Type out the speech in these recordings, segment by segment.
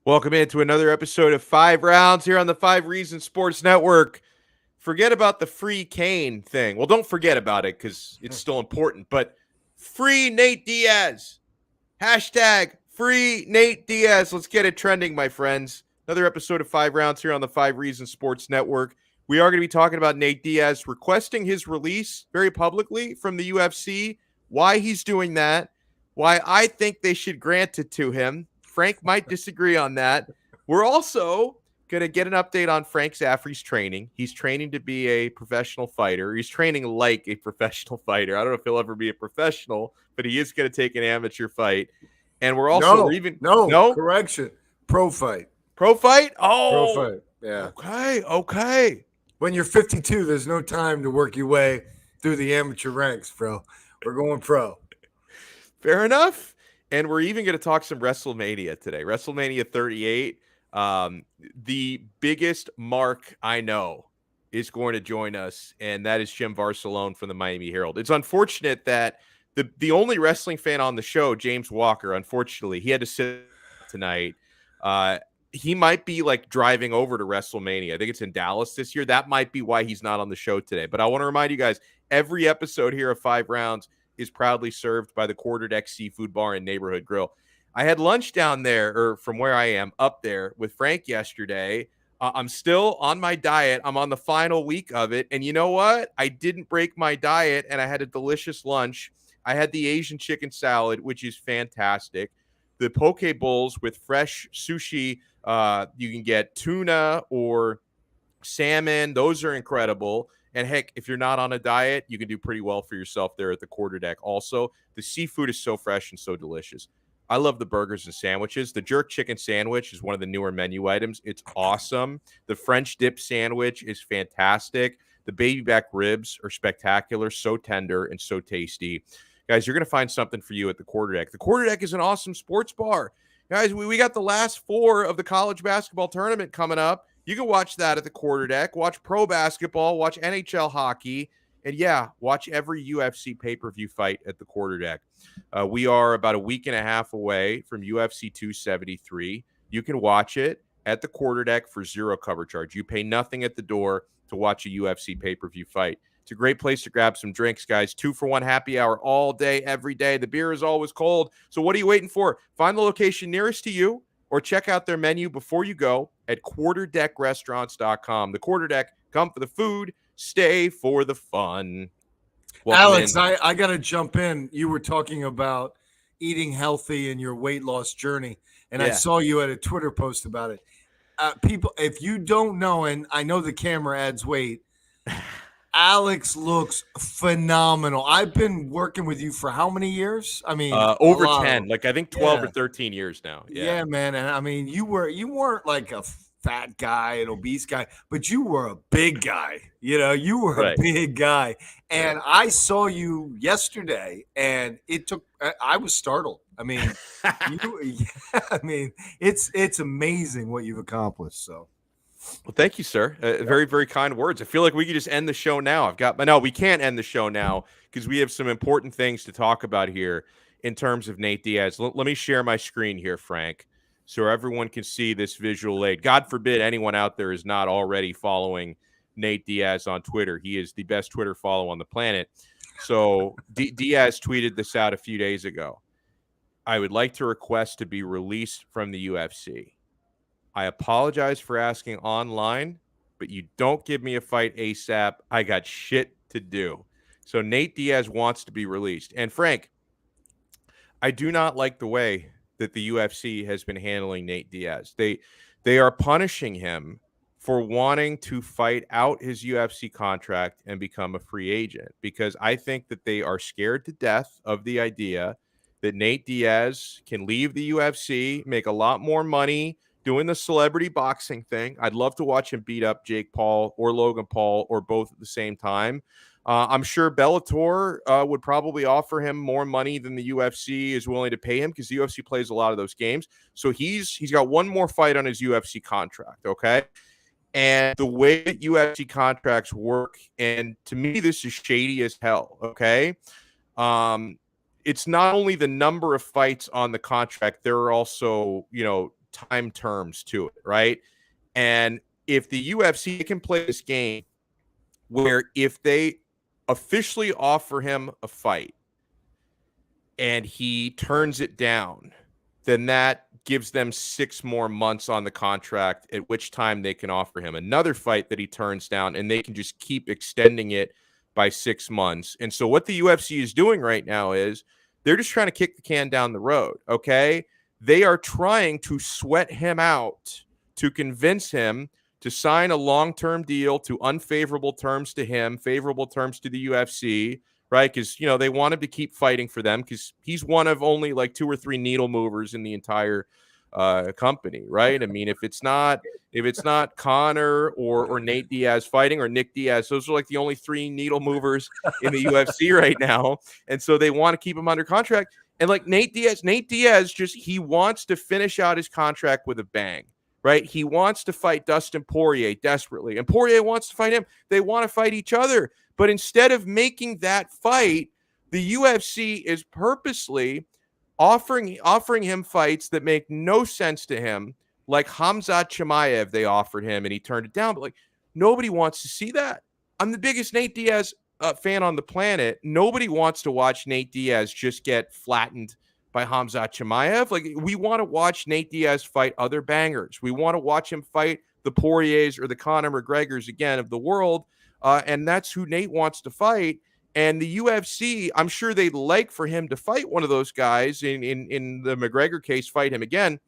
Welcome into another episode of 5 Rounds here on the 5 Reasons Sports Network. Forget about the free Kane thing. Well, don't forget about it because it's still important, but free Nate Diaz. Hashtag free Nate Diaz. Let's get it trending, my friends. Another episode of 5 Rounds here on the 5 Reasons Sports Network. We are going to be talking about Nate Diaz requesting his release very publicly from the UFC, why he's doing that, why I think they should grant it to him. Frank might disagree on that. We're also going to get an update on Frank Zaffere's training. He's training to be a professional fighter. He's training like a professional fighter. I don't know if he'll ever be a professional, but he is going to take an amateur fight. And we're also no correction. Pro fight. Pro fight? Oh, Pro fight. Yeah. Okay. When you're 52, there's no time to work your way through the amateur ranks, bro. We're going pro. Fair enough. And we're even going to talk some Wrestlemania today. Wrestlemania 38. The biggest mark I know is going to join us, and that is Jim Varsellone from the Miami Herald. It's unfortunate that the only wrestling fan on the show, James Walker, unfortunately, he had to sit tonight. He might be like driving over to WrestleMania. I think it's in Dallas this year. That might be why he's not on the show today. But I want to remind you guys, every episode here of 5 Rounds is proudly served by the Quarterdeck Seafood Bar and Neighborhood Grill. I had lunch down there, or from where I am, up there with Frank yesterday. I'm still on my diet. I'm on the final week of it. And you know what? I didn't break my diet, and I had a delicious lunch. I had the Asian chicken salad, which is fantastic. The poke bowls with fresh sushi. You can get tuna or salmon. Those are incredible. And heck, if you're not on a diet, you can do pretty well for yourself there at the Quarterdeck. Also, the seafood is so fresh and so delicious. I love the burgers and sandwiches. The jerk chicken sandwich is one of the newer menu items. It's awesome. The French dip sandwich is fantastic. The baby back ribs are spectacular, so tender and so tasty. Guys, you're going to find something for you at the Quarterdeck. The Quarterdeck is an awesome sports bar. Guys, we got the last 4 of the college basketball tournament coming up. You can watch that at the Quarterdeck. Watch pro basketball, watch NHL hockey, and yeah, watch every UFC pay-per-view fight at the Quarterdeck. We are about a week and a half away from UFC 273. You can watch it at the Quarterdeck for zero cover charge. You pay nothing at the door to watch a UFC pay-per-view fight. It's a great place to grab some drinks, guys. 2-for-1 happy hour all day, every day. The beer is always cold. So what are you waiting for? Find the location nearest to you or check out their menu before you go at quarterdeckrestaurants.com. The Quarterdeck, come for the food, stay for the fun. Alex, I got to jump in. You were talking about eating healthy and your weight loss journey, and I saw you at a Twitter post about it. People, if you don't know, and I know the camera adds weight, Alex looks phenomenal. I've been working with you for how many years? I mean, over 10, like I think 12 or 13 years now. Yeah, man. And I mean, you weren't like a fat guy, an obese guy, but you were a big guy. You were a big guy. And I saw you yesterday, and I was startled. I mean, it's amazing what you've accomplished. So. Well, thank you, sir. Very, very kind words. I feel like we could just end the show now. But no, we can't end the show now because we have some important things to talk about here in terms of Nate Diaz. Let me share my screen here, Frank, so everyone can see this visual aid. God forbid anyone out there is not already following Nate Diaz on Twitter. He is the best Twitter follow on the planet. So Diaz tweeted this out a few days ago. I would like to request to be released from the UFC. I apologize for asking online, but you don't give me a fight ASAP. I got shit to do. So Nate Diaz wants to be released. And Frank, I do not like the way that the UFC has been handling Nate Diaz. They are punishing him for wanting to fight out his UFC contract and become a free agent, because I think that they are scared to death of the idea that Nate Diaz can leave the UFC, make a lot more money doing the celebrity boxing thing. I'd love to watch him beat up Jake Paul or Logan Paul or both at the same time. I'm sure Bellator would probably offer him more money than the UFC is willing to pay him, because the UFC plays a lot of those games. So he's got one more fight on his UFC contract, okay? And the way that UFC contracts work, and to me, this is shady as hell, okay? It's not only the number of fights on the contract, there are also, time terms to it, right? And if the UFC can play this game where if they officially offer him a fight and he turns it down, then that gives them 6 more months on the contract, at which time they can offer him another fight that he turns down, and they can just keep extending it by 6 months. And so what the UFC is doing right now is they're just trying to kick the can down the road, okay? They are trying to sweat him out to convince him to sign a long-term deal to unfavorable terms to him, favorable terms to the UFC, right? Because, you know, they want him to keep fighting for them because he's one of only like 2 or 3 needle movers in the entire company, right? I mean, if it's not Conor or Nate Diaz fighting, or Nick Diaz, those are like the only 3 needle movers in the UFC right now. And so they want to keep him under contract. And like Nate Diaz just, he wants to finish out his contract with a bang, right? He wants to fight Dustin Poirier desperately, and Poirier wants to fight him. They want to fight each other. But instead of making that fight, the UFC is purposely offering him fights that make no sense to him, like Khamzat Chimaev they offered him, and he turned it down. But like, nobody wants to see that. I'm the biggest Nate Diaz fan on the planet. Nobody wants to watch Nate Diaz just get flattened by Khamzat Chimaev. Like, we want to watch Nate Diaz fight other bangers. We want to watch him fight the Poiriers or the Conor McGregors again of the world. And that's who Nate wants to fight. And the UFC, I'm sure they'd like for him to fight one of those guys in the McGregor case, fight him again.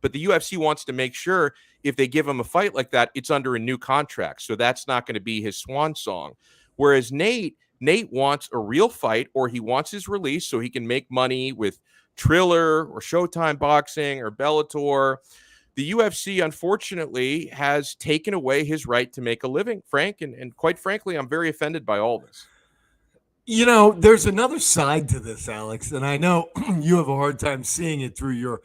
But the UFC wants to make sure if they give him a fight like that, it's under a new contract. So that's not going to be his swan song. Whereas Nate wants a real fight, or he wants his release so he can make money with Triller or Showtime Boxing or Bellator. The UFC, unfortunately, has taken away his right to make a living, Frank. And quite frankly, I'm very offended by all this. You know, there's another side to this, Alex, and I know you have a hard time seeing it through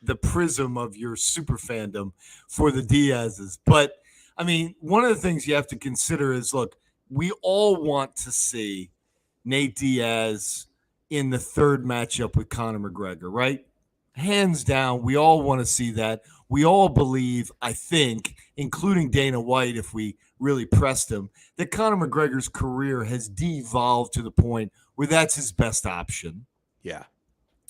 the prism of your super fandom for the Diazes. But, I mean, one of the things you have to consider is, look, we all want to see Nate Diaz in the third matchup with Conor McGregor, right? Hands down, we all want to see that. We all believe, I think, including Dana White, if we really pressed him, that Conor McGregor's career has devolved to the point where that's his best option. Yeah.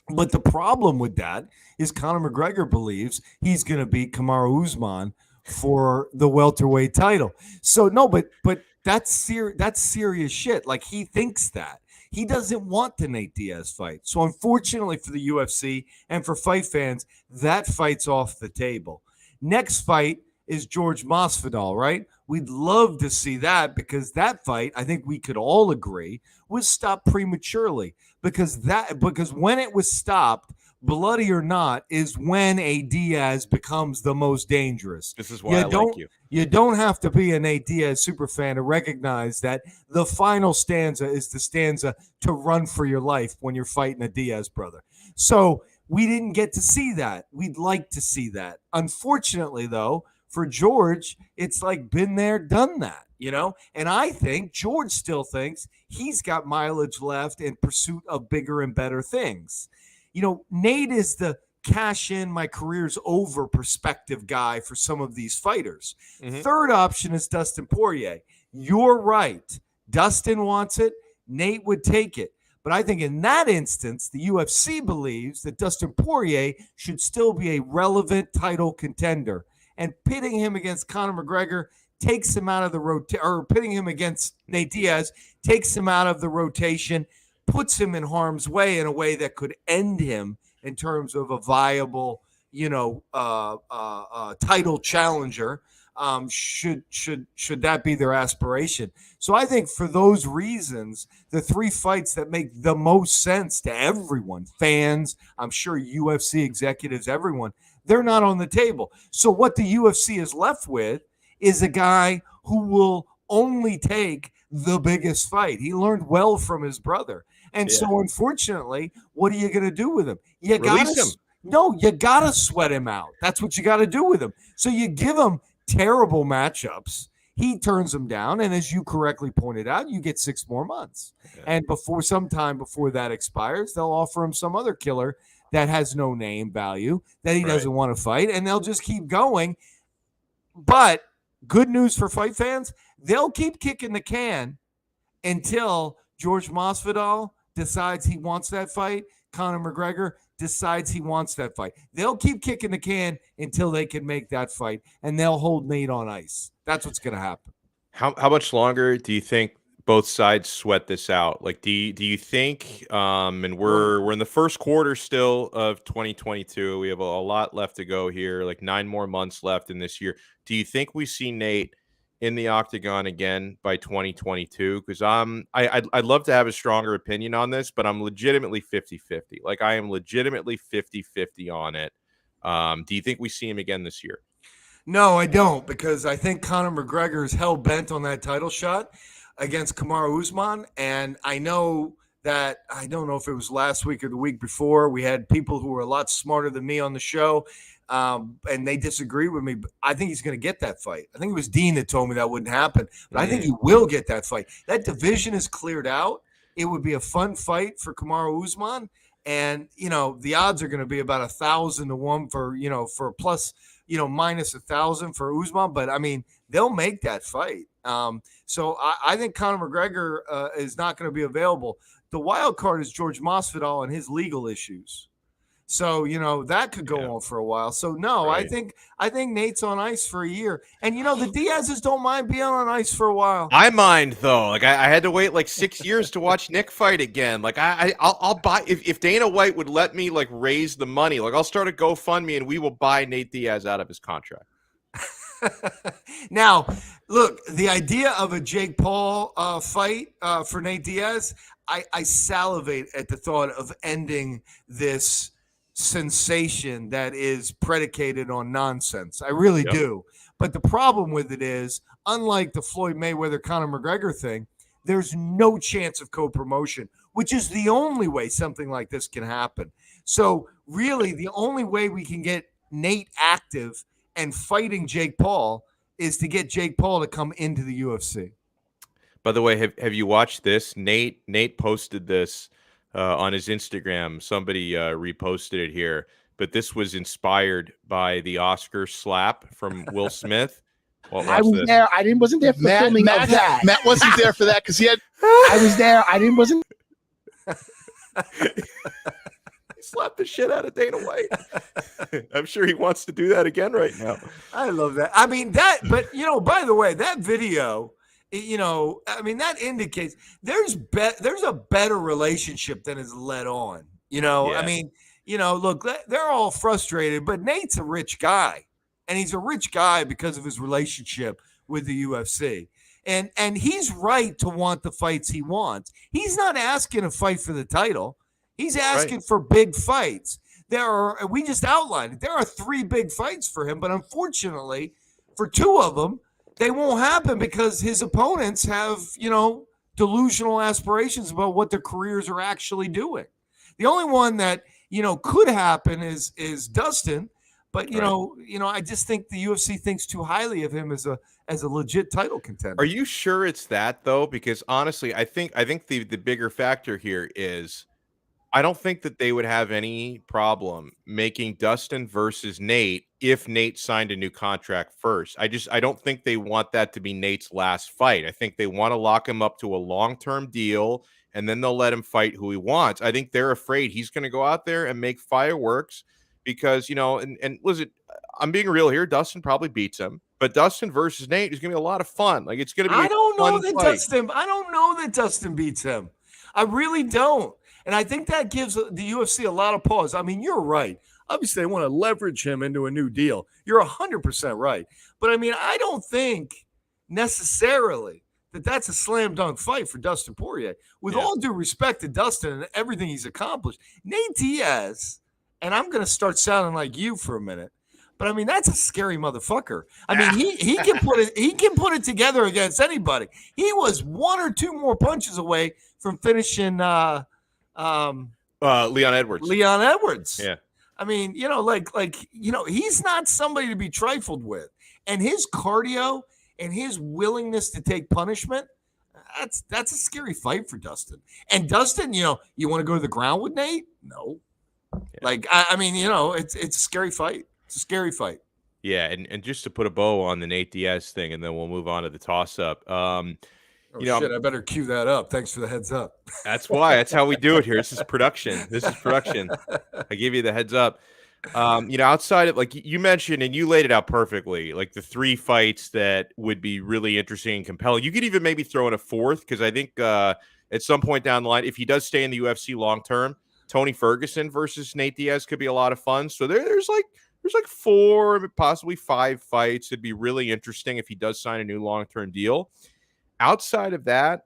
But the problem with that is Conor McGregor believes he's going to beat Kamaru Usman for the welterweight title. So, no, but that's serious shit. Like, he thinks that. He doesn't want the Nate Diaz fight. So unfortunately for the UFC and for fight fans, that fight's off the table. Next fight is George Masvidal, right? We'd love to see that, because that fight, I think we could all agree, was stopped prematurely, because when it was stopped, bloody or not, is when a Diaz becomes the most dangerous. This is why I like you. You don't have to be a Nate Diaz superfan to recognize that the final stanza is the stanza to run for your life when you're fighting a Diaz brother. So we didn't get to see that. We'd like to see that. Unfortunately, though, for George, it's like been there, done that, you know? And I think George still thinks he's got mileage left in pursuit of bigger and better things. You know, Nate is the cash in, my career's over perspective guy for some of these fighters. Mm-hmm. Third option is Dustin Poirier. You're right. Dustin wants it. Nate would take it. But I think in that instance, the UFC believes that Dustin Poirier should still be a relevant title contender. And pitting him against Conor McGregor takes him out of the rotation, or pitting him against Nate Diaz takes him out of the rotation, puts him in harm's way in a way that could end him in terms of a viable, title challenger. Should that be their aspiration? So I think for those reasons, the 3 fights that make the most sense to everyone, fans, I'm sure UFC executives, everyone, they're not on the table. So what the UFC is left with is a guy who will only take the biggest fight. He learned well from his brother. And so, unfortunately, what are you going to do with him? You got to sweat him out. That's what you got to do with him. So you give him terrible matchups. He turns them down. And as you correctly pointed out, you get 6 more months. Yeah. And sometime before that expires, they'll offer him some other killer that has no name value, that he doesn't want to fight, and they'll just keep going. But good news for fight fans, they'll keep kicking the can until George Masvidal decides he wants that fight, Conor McGregor decides he wants that fight. They'll keep kicking the can until they can make that fight, and they'll hold Nate on ice. That's what's going to happen. How much longer do you think both sides sweat this out? Like, do you think? And we're in the first quarter still of 2022. We have a lot left to go here. Like 9 more months left in this year. Do you think we see Nate in the octagon again by 2022? Because I'd love to have a stronger opinion on this, but I'm legitimately 50-50. Like, I am legitimately 50-50 on it. Do you think we see him again this year? No, I don't, because I think Conor McGregor is hell-bent on that title shot against Kamaru Usman, and I know that, I don't know if it was last week or the week before, we had people who were a lot smarter than me on the show, and they disagree with me, but I think he's going to get that fight. I think it was Dean that told me that wouldn't happen, but I think he will get that fight. That division is cleared out. It would be a fun fight for Kamaru Usman, and, the odds are going to be about 1,000 to 1 for, for plus, minus 1,000 for Usman, but I mean, they'll make that fight. So I think Conor McGregor is not going to be available. The wild card is George Masvidal and his legal issues. So, that could go on for a while. So, no, right. I think Nate's on ice for a year. And, the Diazes don't mind being on ice for a while. I mind, though. Like, I had to wait like 6 years to watch Nick fight again. Like, I'll buy – if Dana White would let me, like, raise the money, like, I'll start a GoFundMe and we will buy Nate Diaz out of his contract. Now, look, the idea of a Jake Paul fight for Nate Diaz, I salivate at the thought of ending this sensation that is predicated on nonsense. I really do. But the problem with it is, unlike the Floyd Mayweather Conor McGregor thing, there's no chance of co-promotion, which is the only way something like this can happen. So really, the only way we can get Nate active and fighting Jake Paul is to get Jake Paul to come into the UFC. By the way, have you watched this? Nate posted this on his Instagram. Somebody reposted it here, but this was inspired by the Oscar slap from Will Smith. Well, I was there. I wasn't there for the filming of that. Matt wasn't there for that because he had. I was there. wasn't. He slapped the shit out of Dana White. I'm sure he wants to do that again right now. I love that. I mean that, but by the way, that video. That indicates there's a better relationship than is led on. Look, they're all frustrated, but Nate's a rich guy, and he's a rich guy because of his relationship with the UFC. And he's right to want the fights he wants. He's not asking to fight for the title. He's asking for big fights. We just outlined it. There are 3 big fights for him, but unfortunately, for 2 of them, they won't happen because his opponents have, delusional aspirations about what their careers are actually doing. The only one that, could happen is Dustin, but I just think the UFC thinks too highly of him as a legit title contender. Are you sure it's that though? Because honestly, I think the bigger factor here is I don't think that they would have any problem making Dustin versus Nate if Nate signed a new contract first. I don't think they want that to be Nate's last fight. I think they want to lock him up to a long-term deal, and then they'll let him fight who he wants. I think they're afraid he's going to go out there and make fireworks because, and listen, I'm being real here. Dustin probably beats him, but Dustin versus Nate is going to be a lot of fun. Like, it's going to be I don't know that Dustin beats him. I really don't. And I think that gives the UFC a lot of pause. I mean, you're right. Obviously, they want to leverage him into a new deal. You're 100% right. But, I mean, I don't think necessarily that that's a slam dunk fight for Dustin Poirier. With all due respect to Dustin and everything he's accomplished, Nate Diaz, and I'm going to start sounding like you for a minute, but I mean, that's a scary motherfucker. I mean, he can put it together against anybody. He was 1 or 2 more punches away from finishing Leon Edwards. Yeah. I mean, he's not somebody to be trifled with. And his cardio and his willingness to take punishment, that's a scary fight for Dustin. And Dustin, you want to go to the ground with Nate? No. Like, I mean, it's a scary fight. It's a scary fight. Yeah, and just to put a bow on the Nate Diaz thing, and then we'll move on to the toss-up. I better cue that up. Thanks for the heads up. That's why. That's how we do it here. This is production. I give you the heads up. Outside of, like you mentioned, and you laid it out perfectly, like the 3 fights that would be really interesting and compelling. You could even maybe throw in a 4th, because I think at some point down the line, if he does stay in the UFC long term, Tony Ferguson versus Nate Diaz could be a lot of fun. So there's like 4, possibly 5 fights. It'd be really interesting if he does sign a new long-term deal. Outside of that,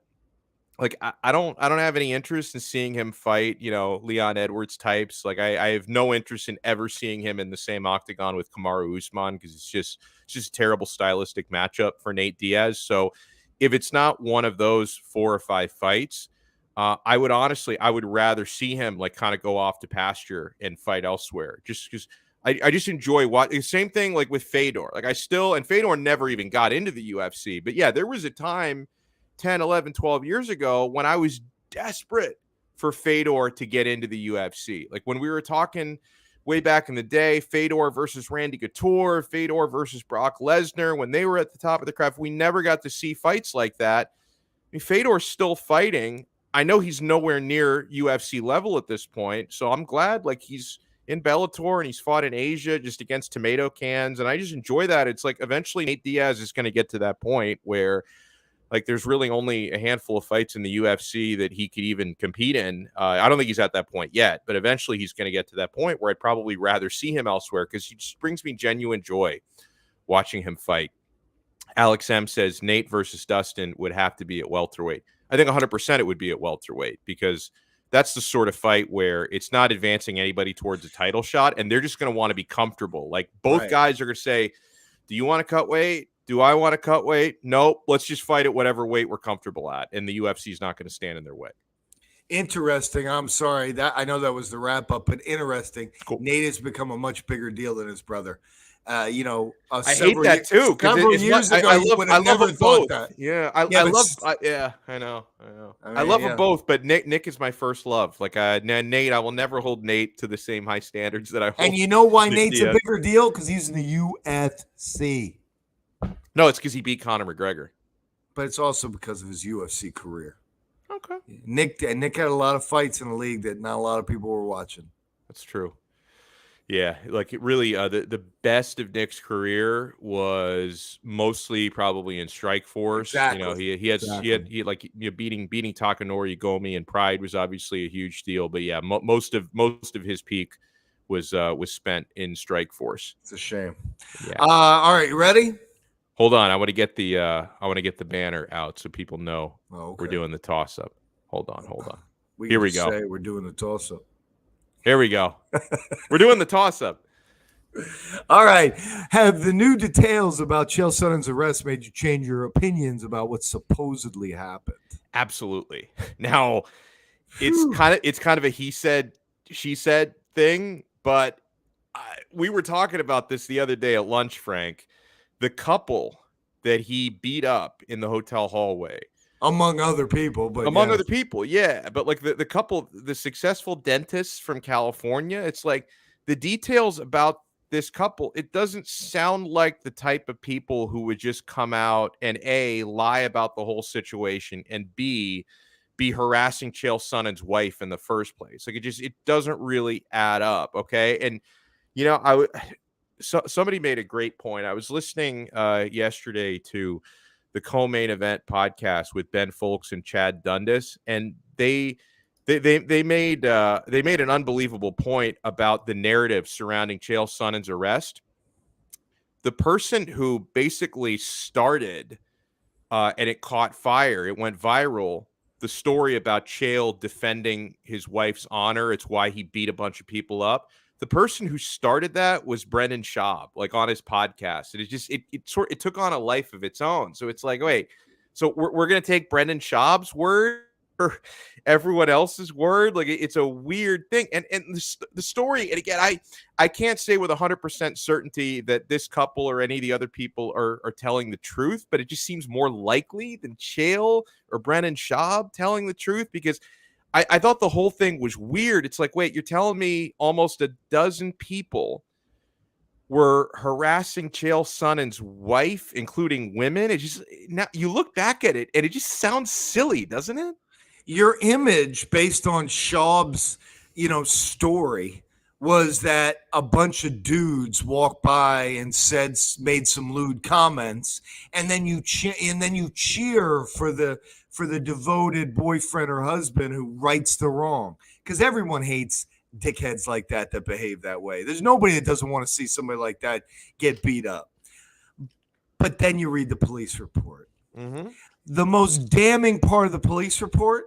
like I don't have any interest in seeing him fight, Leon Edwards types. Like I have no interest in ever seeing him in the same octagon with Kamaru Usman, because it's just a terrible stylistic matchup for Nate Diaz. So if it's not one of those 4 or 5 fights, I would rather see him like kind of go off to pasture and fight elsewhere, just because I just enjoy watching. Same thing like with Fedor. Like Fedor never even got into the UFC. But yeah, there was a time 10, 11, 12 years ago when I was desperate for Fedor to get into the UFC. Like when we were talking way back in the day, Fedor versus Randy Couture, Fedor versus Brock Lesnar, when they were at the top of the craft, we never got to see fights like that. I mean, Fedor's still fighting. I know he's nowhere near UFC level at this point, so I'm glad like he's in Bellator and he's fought in Asia just against tomato cans, and I just enjoy that. It's like eventually Nate Diaz is going to get to that point where like there's really only a handful of fights in the UFC that he could even compete in. I don't think he's at that point yet, but eventually he's going to get to that point where I'd probably rather see him elsewhere, because he just brings me genuine joy watching him fight. Alex M says Nate versus Dustin would have to be at welterweight. I think 100% it would be at welterweight, because that's the sort of fight where it's not advancing anybody towards a title shot, and they're just going to want to be comfortable. Like both guys are going to say, do you want to cut weight? Do I want to cut weight? Nope. Let's just fight at whatever weight we're comfortable at, and the UFC is not going to stand in their way. Interesting. I'm sorry that I know that was the wrap up, but interesting. Cool. Nate has become a much bigger deal than his brother. I hate that too. Several years ago, I love them both. Yeah, I know. I love them both, but Nick is my first love. Like Nate, I will never hold Nate to the same high standards that I hold. And you know why Nate's a bigger deal? Because he's in the UFC. No, it's because he beat Conor McGregor. But it's also because of his UFC career. Okay. Nick had a lot of fights in the league that not a lot of people were watching. That's true. Yeah, like it really, the best of Nick's career was mostly probably in Strikeforce. Exactly. He had beating Takanori, Gomi, and Pride was obviously a huge deal. But yeah, most of his peak was spent in Strikeforce. It's a shame. Yeah. All right, you ready? Hold on, I want to get the banner out so people know we're doing the toss up. Hold on. Here we go. Say we're doing the toss up. Here we go. We're doing the toss-up. All right. Have the new details about Chael Sonnen's arrest made you change your opinions about what supposedly happened? Absolutely. Now, it's kind of a he said, she said thing, but we were talking about this the other day at lunch, Frank. The couple that he beat up in the hotel hallway. Among other people, yeah. But like the couple, the successful dentists from California, it's like the details about this couple, it doesn't sound like the type of people who would just come out and A, lie about the whole situation, and B, be harassing Chael Sonnen's wife in the first place. Like it doesn't really add up. Okay. And somebody made a great point. I was listening yesterday to the co-main event podcast with Ben Folks and Chad Dundas, and they made an unbelievable point about the narrative surrounding Chael Sonnen's arrest. The person who basically started and it caught fire, it went viral, the story about Chael defending his wife's honor, it's why he beat a bunch of people up. The person who started that was Brendan Schaub, like on his podcast. And it took on a life of its own. So it's like, wait, so we're going to take Brendan Schaub's word for everyone else's word? Like it's a weird thing. And the story, and again, I can't say with 100% certainty that this couple or any of the other people are telling the truth, but it just seems more likely than Chael or Brendan Schaub telling the truth, because I thought the whole thing was weird. It's like, wait, you're telling me almost a dozen people were harassing Chael Sonnen's wife, including women? It just, now you look back at it and it just sounds silly, doesn't it? Your image based on Schaub's, story was that a bunch of dudes walked by and made some lewd comments, and then you cheer for the devoted boyfriend or husband who rights the wrong, because everyone hates dickheads like that behave that way. There's nobody that doesn't want to see somebody like that get beat up. But then you read the police report. Mm-hmm. The most damning part of the police report: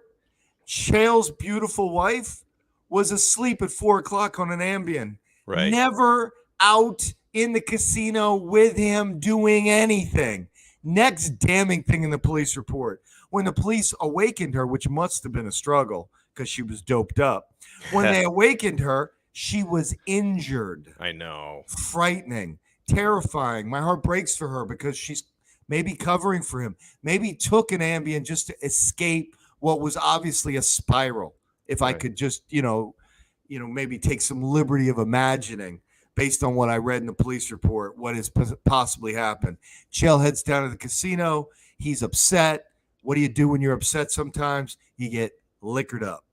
Chael's beautiful wife was asleep at 4:00 on an Ambien. Right. Never out in the casino with him doing anything. Next damning thing in the police report: when the police awakened her, which must have been a struggle because she was doped up. When they awakened her, she was injured. I know. Frightening, terrifying. My heart breaks for her because she's maybe covering for him. Maybe took an Ambien just to escape what was obviously a spiral. If I could just, maybe take some liberty of imagining, based on what I read in the police report, what has possibly happened. Chael heads down to the casino. He's upset. What do you do when you're upset sometimes? You get liquored up.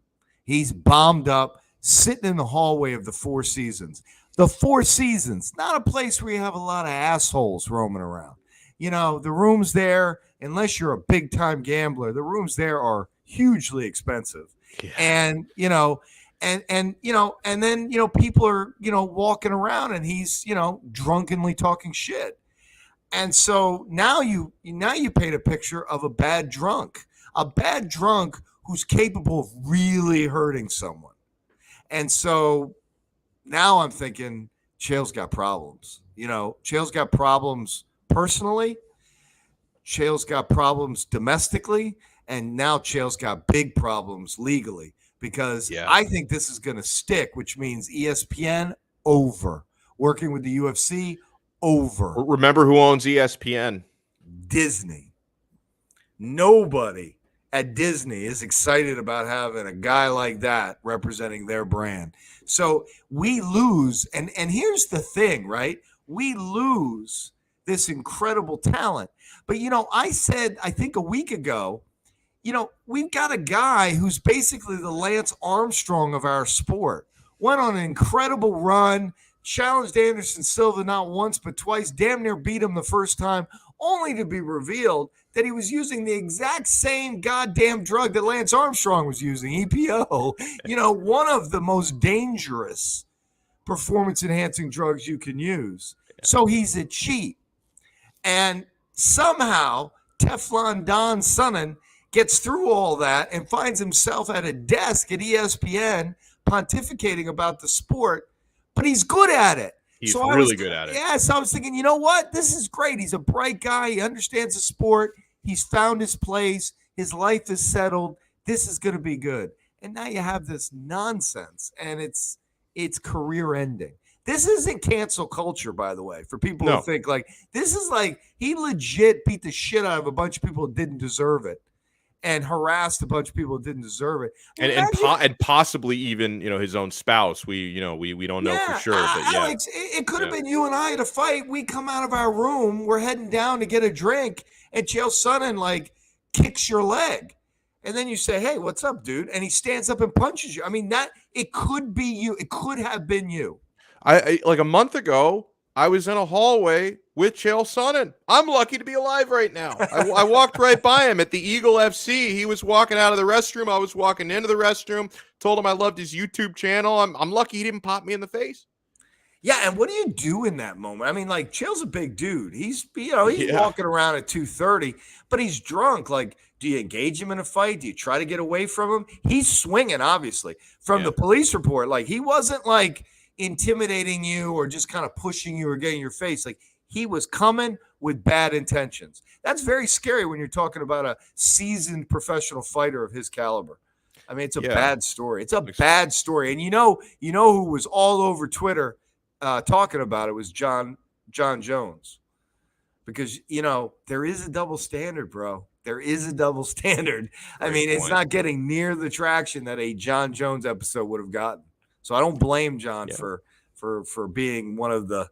He's bombed up, sitting in the hallway of the Four Seasons. The Four Seasons, not a place where you have a lot of assholes roaming around. The rooms there, unless you're a big-time gambler, the rooms there are hugely expensive. Yeah. And then people are walking around and he's drunkenly talking shit. And so now you paint a picture of a bad drunk who's capable of really hurting someone. And so now I'm thinking Chael's got problems. Chael's got problems personally. Chael's got problems domestically. And now Chael's got big problems legally, because I think this is going to stick, which means ESPN over. Working with the UFC over. Remember who owns ESPN? Disney. Nobody at Disney is excited about having a guy like that representing their brand. So we lose. And here's the thing, right? We lose this incredible talent. But, I said, I think a week ago, we've got a guy who's basically the Lance Armstrong of our sport. Went on an incredible run, challenged Anderson Silva not once but twice, damn near beat him the first time, only to be revealed that he was using the exact same goddamn drug that Lance Armstrong was using, EPO. One of the most dangerous performance-enhancing drugs you can use. So he's a cheat. And somehow Teflon Don Sonnen gets through all that and finds himself at a desk at ESPN pontificating about the sport, but he's good at it. He's really good at it. Yeah, so I was thinking, you know what? This is great. He's a bright guy. He understands the sport. He's found his place. His life is settled. This is going to be good. And now you have this nonsense, and it's career ending. This isn't cancel culture, by the way, for people who think this is he legit beat the shit out of a bunch of people who didn't deserve it. And harassed a bunch of people who didn't deserve it, and possibly even his own spouse. We don't know for sure, but Alex, it could have been you and I at a fight. We come out of our room, we're heading down to get a drink, and Chael Sonnen kicks your leg, and then you say, "Hey, what's up, dude?" And he stands up and punches you. I mean, it could be you. It could have been you. I like a month ago, I was in a hallway with Chael Sonnen. I'm lucky to be alive right now. I walked right by him at the Eagle FC. He was walking out of the restroom. I was walking into the restroom. Told him I loved his YouTube channel. I'm lucky he didn't pop me in the face. Yeah, and what do you do in that moment? I mean, Chael's a big dude. He's walking around at 230, but he's drunk. Do you engage him in a fight? Do you try to get away from him? He's swinging, obviously. From the police report, he wasn't intimidating you or just kind of pushing you or getting your face. He was coming with bad intentions. That's very scary when you're talking about a seasoned professional fighter of his caliber. I mean, it's a bad story. It's a bad story. And you know who was all over Twitter talking about it was John Jones. Because, there is a double standard, bro. There is a double standard. I mean, it's not getting near the traction that a John Jones episode would have gotten. So I don't blame John for being one of the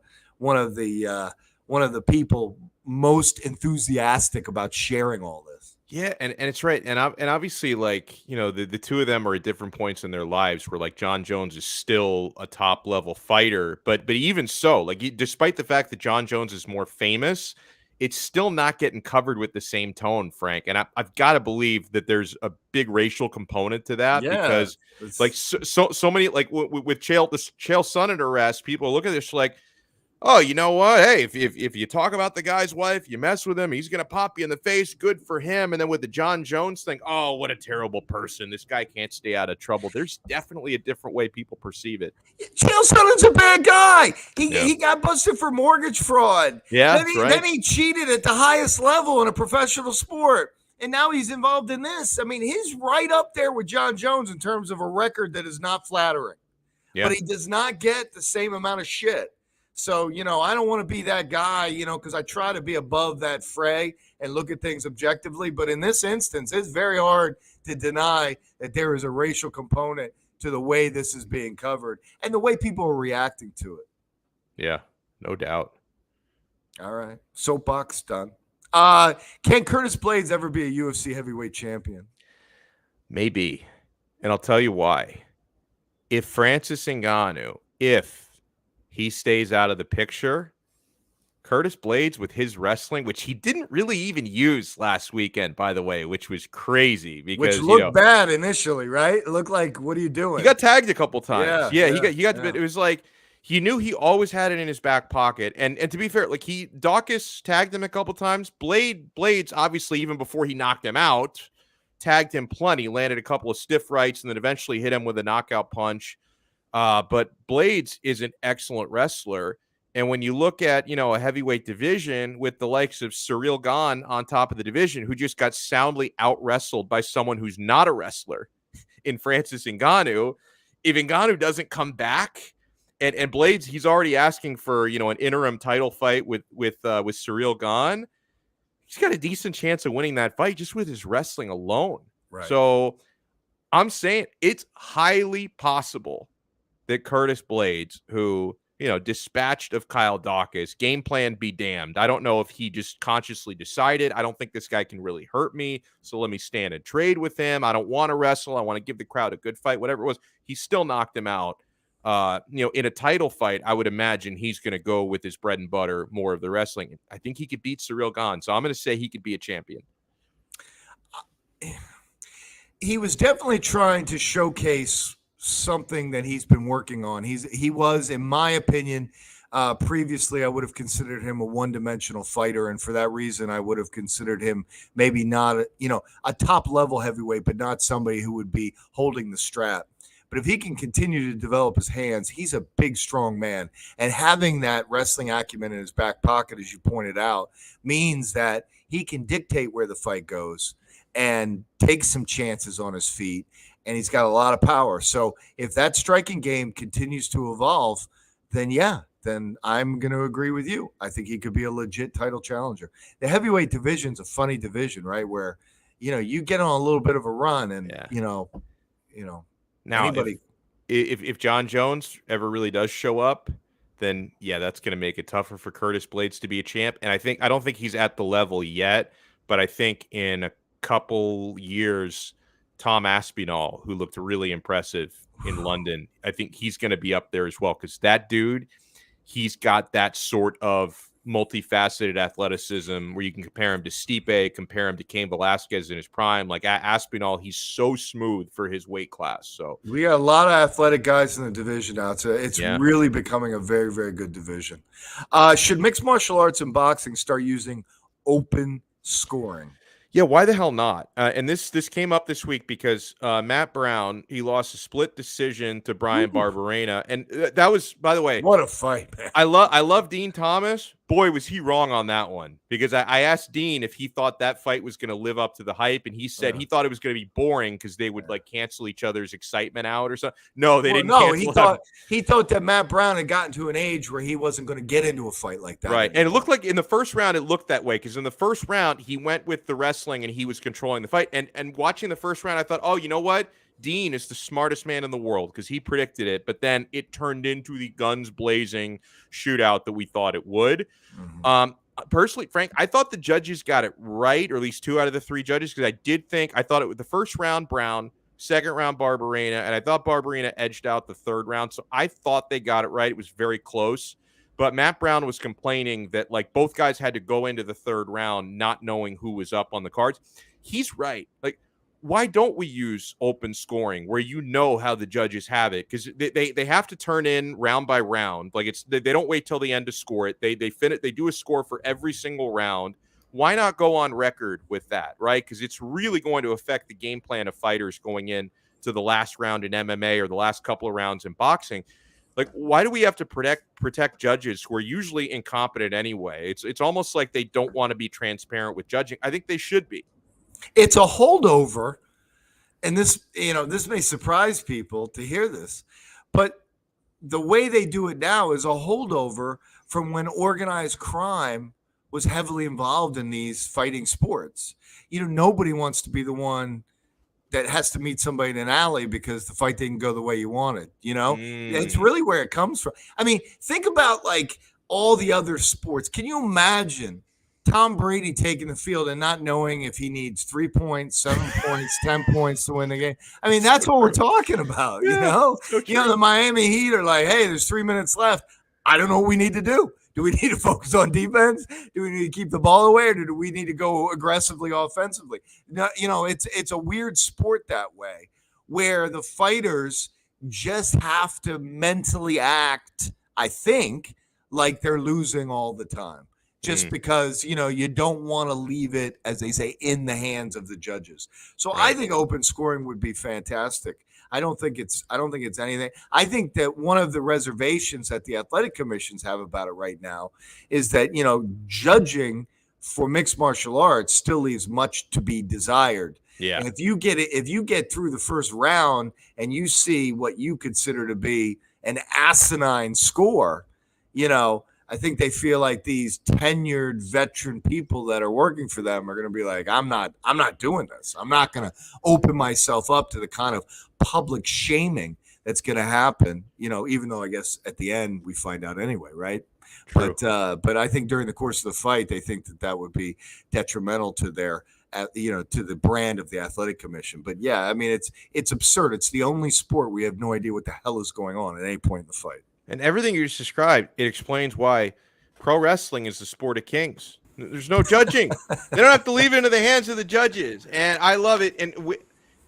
people most enthusiastic about sharing all this. Yeah, and it's right, and obviously, like, you know, the two of them are at different points in their lives where, like, John Jones is still a top level fighter, but even so, like, despite the fact that John Jones is more famous, it's still not getting covered with the same tone, Frank. And I've got to believe that there's a big racial component to that because, like, so many, like, with Chael Sonnen arrest, people look at this like, oh, you know what? Hey, if you talk about the guy's wife, you mess with him, he's going to pop you in the face. Good for him. And then with the John Jones thing, oh, what a terrible person. This guy can't stay out of trouble. There's definitely a different way people perceive it. Chael Sonnen's a bad guy. He got busted for mortgage fraud. Yeah, then he cheated at the highest level in a professional sport. And now he's involved in this. I mean, he's right up there with John Jones in terms of a record that is not flattering. Yeah. But he does not get the same amount of shit. So, you know, I don't want to be that guy, you know, because I try to be above that fray and look at things objectively. But in this instance, it's very hard to deny that there is a racial component to the way this is being covered and the way people are reacting to it. Yeah, no doubt. All right. Soapbox done. Can Curtis Blaydes ever be a UFC heavyweight champion? Maybe. And I'll tell you why. If Francis Ngannou, he stays out of the picture, Curtis Blaydes with his wrestling, which he didn't really even use last weekend, by the way, which was crazy because which looked bad initially, right? It looked like, what are you doing? He got tagged a couple times. Yeah. He got yeah. It was like he knew he always had it in his back pocket. And to be fair, like Daukaus tagged him a couple times. Blaydes, obviously, even before he knocked him out, tagged him plenty, landed a couple of stiff rights, and then eventually hit him with a knockout punch. But Blaydes is an excellent wrestler. And when you look at, you know, a heavyweight division with the likes of Ciryl Gane on top of the division, who just got soundly out-wrestled by someone who's not a wrestler in Francis Ngannou, if Ngannou doesn't come back, and Blaydes, he's already asking for, you know, an interim title fight with Ciryl Gane, he's got a decent chance of winning that fight just with his wrestling alone. Right. So I'm saying it's highly possible that Curtis Blaydes, who, you know, dispatched of Kyle Daukaus, game plan be damned. I don't know if he just consciously decided, I don't think this guy can really hurt me, so let me stand and trade with him. I don't want to wrestle. I want to give the crowd a good fight, whatever it was. He still knocked him out. You know, in a title fight, I would imagine he's going to go with his bread and butter, more of the wrestling. I think he could beat Ciryl Gane, so I'm going to say he could be a champion. He was definitely trying to showcase something that he's been working on. He was, in my opinion, previously I would have considered him a one-dimensional fighter, and for that reason I would have considered him maybe not a top-level heavyweight, but not somebody who would be holding the strap. But if he can continue to develop his hands, he's a big, strong man. And having that wrestling acumen in his back pocket, as you pointed out, means that he can dictate where the fight goes and take some chances on his feet. And he's got a lot of power. So if that striking game continues to evolve, then I'm going to agree with you. I think he could be a legit title challenger. The heavyweight division's a funny division, right? Where, you know, you get on a little bit of a run and, now anybody. If John Jones ever really does show up, then that's going to make it tougher for Curtis Blaydes to be a champ. And I don't think he's at the level yet, but I think in a couple years, Tom Aspinall, who looked really impressive in London, I think he's going to be up there as well, because that dude, he's got that sort of multifaceted athleticism where you can compare him to Stipe, compare him to Cain Velasquez in his prime. Like Aspinall, he's so smooth for his weight class. So we got a lot of athletic guys in the division now. It's really becoming a very, very good division. Should mixed martial arts and boxing start using open scoring? Yeah, why the hell not? And this came up this week because Matt Brown, he lost a split decision to Brian Barberena, and that was, by the way, what a fight, man. I love Dean Thomas, boy, was he wrong on that one, because I asked Dean if he thought that fight was going to live up to the hype, and he said he thought it was going to be boring because they would like cancel each other's excitement out or something. No, they didn't. No, he thought that Matt Brown had gotten to an age where he wasn't going to get into a fight like that. Right, and it looked like in the first round it looked that way, because in the first round he went with the wrestling and he was controlling the fight. And watching the first round, I thought, oh, you know what? Dean is the smartest man in the world because he predicted it, but then it turned into the guns blazing shootout that we thought it would. Mm-hmm. Personally, Frank, I thought the judges got it right, or at least 2 out of the 3 judges, because I thought it was the first round Brown, second round Barberena, and I thought Barberena edged out the third round. So I thought they got it right. It was very close. But Matt Brown was complaining that like both guys had to go into the third round not knowing who was up on the cards. He's right. Like, why don't we use open scoring where you know how the judges have it? Because they have to turn in round by round. Like they don't wait till the end to score it. They do a score for every single round. Why not go on record with that, right? Because it's really going to affect the game plan of fighters going in to the last round in MMA or the last couple of rounds in boxing. Like, why do we have to protect judges who are usually incompetent anyway? It's almost like they don't want to be transparent with judging. I think they should be. It's a holdover, and this may surprise people to hear this, but the way they do it now is a holdover from when organized crime was heavily involved in these fighting sports. Nobody wants to be the one that has to meet somebody in an alley because the fight didn't go the way you wanted. It's really where it comes from. I mean, think about like all the other sports. Can you imagine Tom Brady taking the field and not knowing if he needs 3 points, 7 points, 10 points to win the game? I mean, that's what we're talking about, So the Miami Heat are like, hey, there's 3 minutes left. I don't know what we need to do. Do we need to focus on defense? Do we need to keep the ball away, or do we need to go aggressively offensively? It's a weird sport that way, where the fighters just have to mentally act, I think, like they're losing all the time. Just because, you don't want to leave it, as they say, in the hands of the judges. So right. I think open scoring would be fantastic. I don't think it's anything. I think that one of the reservations that the athletic commissions have about it right now is that, judging for mixed martial arts still leaves much to be desired. Yeah. And if you get through the first round and you see what you consider to be an asinine score, I think they feel like these tenured veteran people that are working for them are going to be like, I'm not doing this. I'm not going to open myself up to the kind of public shaming that's going to happen, even though I guess at the end we find out anyway, right? True. But I think during the course of the fight, they think that would be detrimental to their, to the brand of the athletic commission. But yeah, I mean, it's absurd. It's the only sport we have no idea what the hell is going on at any point in the fight. And everything you just described, it explains why pro wrestling is the sport of kings. There's no judging. They don't have to leave it into the hands of the judges. And I love it. And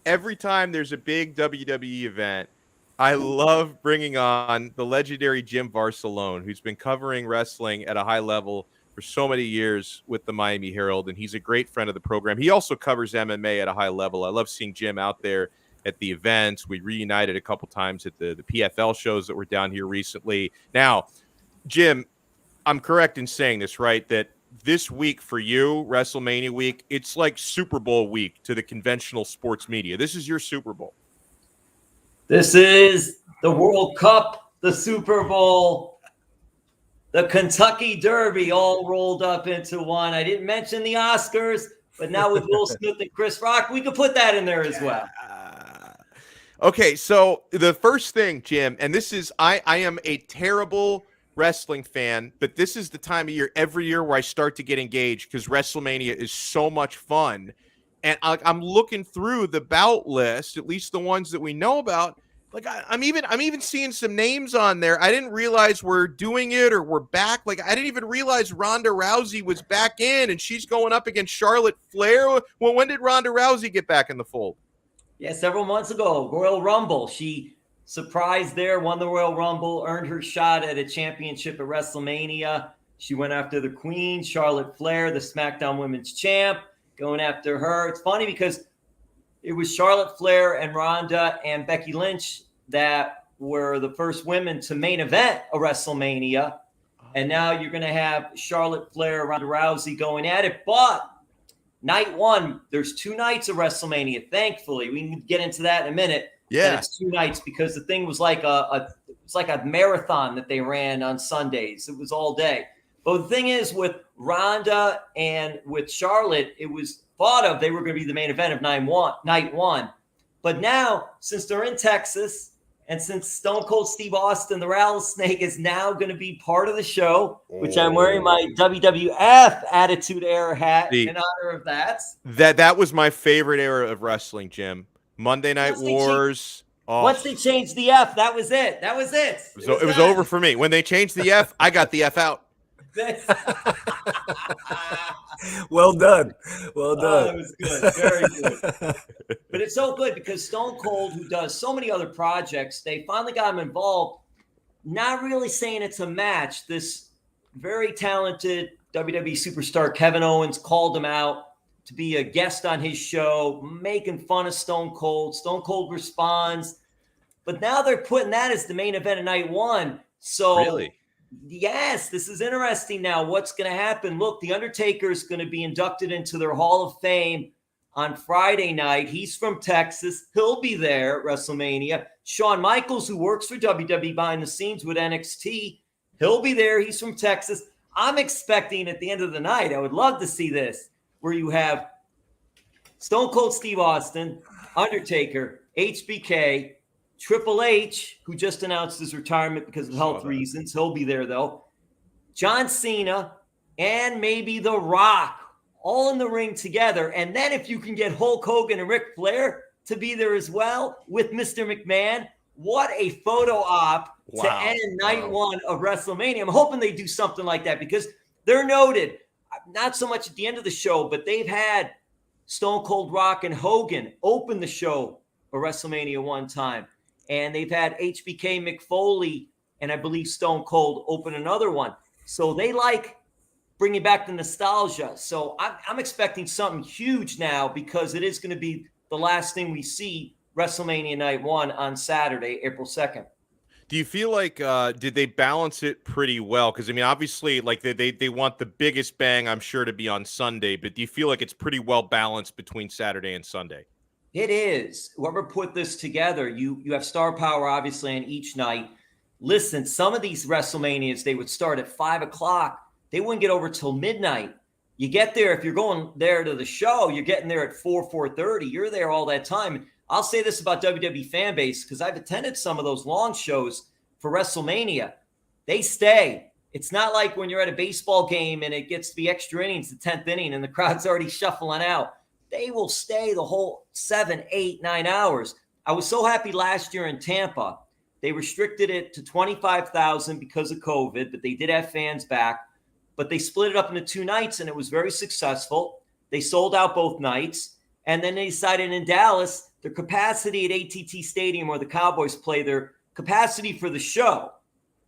every time there's a big WWE event, I love bringing on the legendary Jim Varsellone, who's been covering wrestling at a high level for so many years with the Miami Herald. And he's a great friend of the program. He also covers MMA at a high level. I love seeing Jim out there at the events. We reunited a couple times at the PFL shows that were down here recently. Now, Jim, I'm correct in saying this, right? That this week for you, WrestleMania week, it's like Super Bowl week to the conventional sports media. This is your Super Bowl. This is the World Cup, the Super Bowl, the Kentucky Derby, all rolled up into one. I didn't mention the Oscars, but now with Will Smith and Chris Rock, we could put that in there as well. Okay, so the first thing, Jim, and this is, I am a terrible wrestling fan, but this is the time of year every year where I start to get engaged because WrestleMania is so much fun. And I'm looking through the bout list, at least the ones that we know about. Like I'm even seeing some names on there. I didn't realize we're doing it or we're back. Like I didn't even realize Ronda Rousey was back in and she's going up against Charlotte Flair. Well, when did Ronda Rousey get back in the fold? Yeah, several months ago, Royal Rumble. She surprised there, won the Royal Rumble, earned her shot at a championship at WrestleMania. She went after the Queen, Charlotte Flair, the SmackDown Women's Champ, going after her. It's funny because it was Charlotte Flair and Ronda and Becky Lynch that were the first women to main event a WrestleMania. And now you're going to have Charlotte Flair, Ronda Rousey going at it. But night one, there's 2 nights of WrestleMania. Thankfully, we can get into that in a minute. Yeah, it's 2 nights because the thing was like a marathon that they ran on Sundays. It was all day. But the thing is, with Ronda and with Charlotte, it was thought of they were going to be the main event of night one. But now, since they're in Texas, and since Stone Cold Steve Austin, the Rattlesnake, is now going to be part of the show, which I'm wearing my WWF Attitude Era hat in honor of that. That was my favorite era of wrestling, Jim. Monday Night Wars. Once they changed the F, that was it. It was over for me. When they changed the F, I got the F out. Well done. It was good. Very good. But it's so good because Stone Cold, who does so many other projects, they finally got him involved. Not really saying it's a match. This very talented WWE superstar Kevin Owens called him out to be a guest on his show, making fun of Stone Cold. Stone Cold responds. But now they're putting that as the main event of night one. So really? Yes, this is interesting now. What's going to happen? Look, The Undertaker is going to be inducted into their Hall of Fame on Friday night. He's from Texas. He'll be there at WrestleMania. Shawn Michaels, who works for WWE behind the scenes with NXT, he'll be there. He's from Texas. I'm expecting at the end of the night, I would love to see this, where you have Stone Cold Steve Austin, Undertaker, HBK, Triple H, who just announced his retirement because of health reasons. He'll be there, though. John Cena and maybe The Rock all in the ring together. And then if you can get Hulk Hogan and Ric Flair to be there as well with Mr. McMahon, what a photo op to end night one of WrestleMania. I'm hoping they do something like that because they're noted. Not so much at the end of the show, but they've had Stone Cold, Rock, and Hogan open the show for WrestleMania one time. And they've had HBK, Mick Foley, and I believe Stone Cold open another one. So they like bringing back the nostalgia. So I'm expecting something huge now because it is going to be the last thing we see WrestleMania Night 1 on Saturday, April 2nd. Do you feel like did they balance it pretty well? Because, I mean, obviously, like they want the biggest bang, I'm sure, to be on Sunday. But do you feel like it's pretty well balanced between Saturday and Sunday? It is. Whoever put this together, you have star power, obviously, on each night. Listen, some of these WrestleManias, they would start at 5 o'clock. They wouldn't get over till midnight. You get there, if you're going there to the show, you're getting there at 4:30. You're there all that time. I'll say this about WWE fan base, because I've attended some of those long shows for WrestleMania. They stay. It's not like when you're at a baseball game and it gets to the extra innings, the 10th inning, and the crowd's already shuffling out. They will stay the whole 7, 8, 9 hours. I was so happy last year in Tampa. They restricted it to 25,000 because of COVID, but they did have fans back. But they split it up into 2 nights, and it was very successful. They sold out both nights. And then they decided in Dallas, their capacity at AT&T Stadium where the Cowboys play, their capacity for the show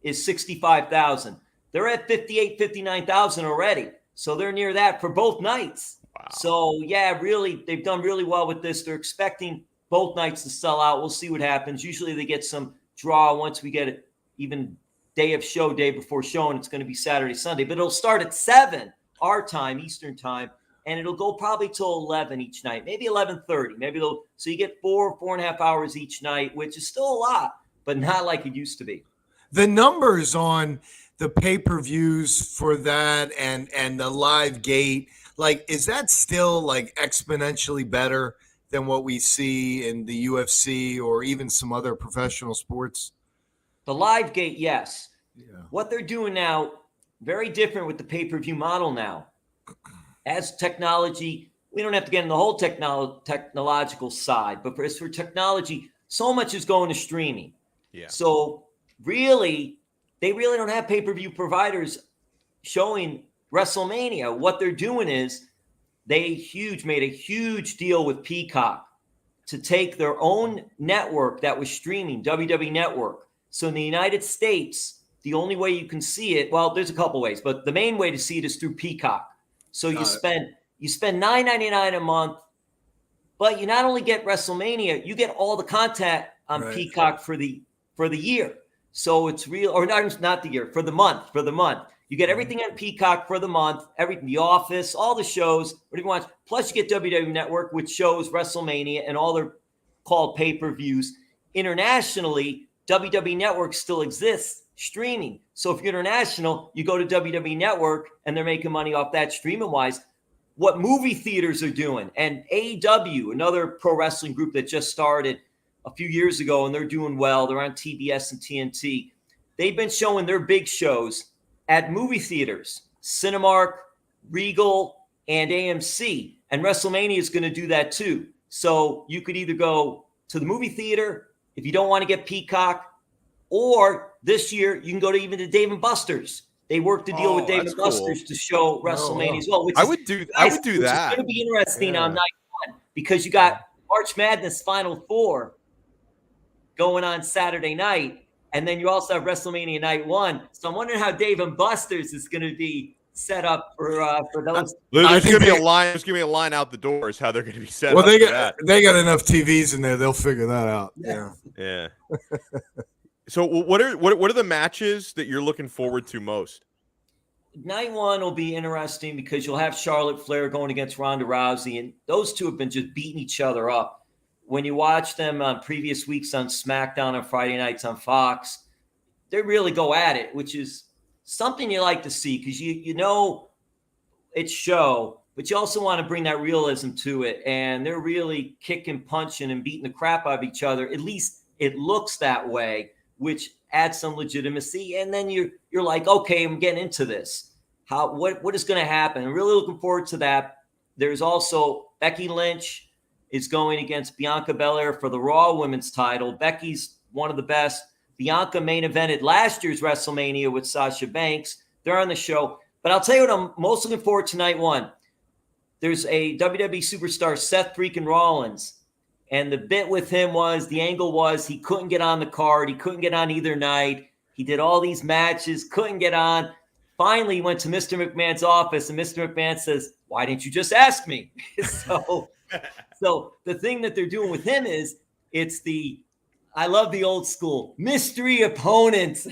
is 65,000. They're at 58, 59,000 already. So they're near that for both nights. Wow. So, yeah, really, they've done really well with this. They're expecting both nights to sell out. We'll see what happens. Usually they get some draw once we get it, even day of show, day before show, and it's going to be Saturday, Sunday. But it'll start at 7 our time, Eastern time, and it'll go probably till 11 each night, maybe 11:30. So you get 4.5 hours each night, which is still a lot, but not like it used to be. The numbers on the pay-per-views for that and the live gate, like, is that still like exponentially better than what we see in the UFC or even some other professional sports? The live gate, yes. Yeah. What they're doing now, very different with the pay-per-view model now. As technology, we don't have to get in the whole technological side, but for technology, so much is going to streaming. Yeah. So really, they really don't have pay-per-view providers showing WrestleMania. What they're doing is they made a huge deal with Peacock to take their own network that was streaming, WWE Network. So in the United States, the only way you can see it, well, there's a couple ways, but the main way to see it is through Peacock. So you spend $9.99 a month, but you not only get WrestleMania, you get all the content on Peacock for the year. So it's real, or not the year, for the month. You get everything on Peacock for the month, everything, The Office, all the shows, whatever you want. Plus, you get WWE Network, which shows WrestleMania and all their called pay-per-views. Internationally, WWE Network still exists streaming. So if you're international, you go to WWE Network, and they're making money off that streaming-wise. What movie theaters are doing, and AEW, another pro wrestling group that just started a few years ago, and they're doing well. They're on TBS and TNT. They've been showing their big shows at movie theaters, Cinemark, Regal, and AMC. And WrestleMania is going to do that too. So you could either go to the movie theater if you don't want to get Peacock, or this year you can go to even to Dave & Buster's. They worked a deal with Dave & Buster's to show WrestleMania as well. Which I would do that. It's going to be interesting on night one because you got March Madness Final Four going on Saturday night. And then you also have WrestleMania Night 1. So I'm wondering how Dave & Buster's is going to be set up for those. There's going to be a line. There's going to be a line out the door. Is how they're going to be set up. Well, they got enough TVs in there. They'll figure that out. Yeah. So what are the matches that you're looking forward to most? Night 1 will be interesting because you'll have Charlotte Flair going against Ronda Rousey, and those two have been just beating each other up. When you watch them on previous weeks on SmackDown on Friday nights on Fox, they really go at it, which is something you like to see because you know it's show, but you also want to bring that realism to it. And they're really kicking, punching, and beating the crap out of each other. At least it looks that way, which adds some legitimacy. And then you're like, okay, I'm getting into this. What is going to happen? I'm really looking forward to that. There's also Becky Lynch is going against Bianca Belair for the Raw Women's title. Becky's one of the best. Bianca main evented last year's WrestleMania with Sasha Banks. They're on the show. But I'll tell you what I'm most looking forward to night 1. There's a WWE superstar, Seth freaking Rollins. And the bit with him the angle was he couldn't get on the card. He couldn't get on either night. He did all these matches, couldn't get on. Finally, he went to Mr. McMahon's office, and Mr. McMahon says, "Why didn't you just ask me?" So the thing that they're doing with him is I love the old school mystery opponents.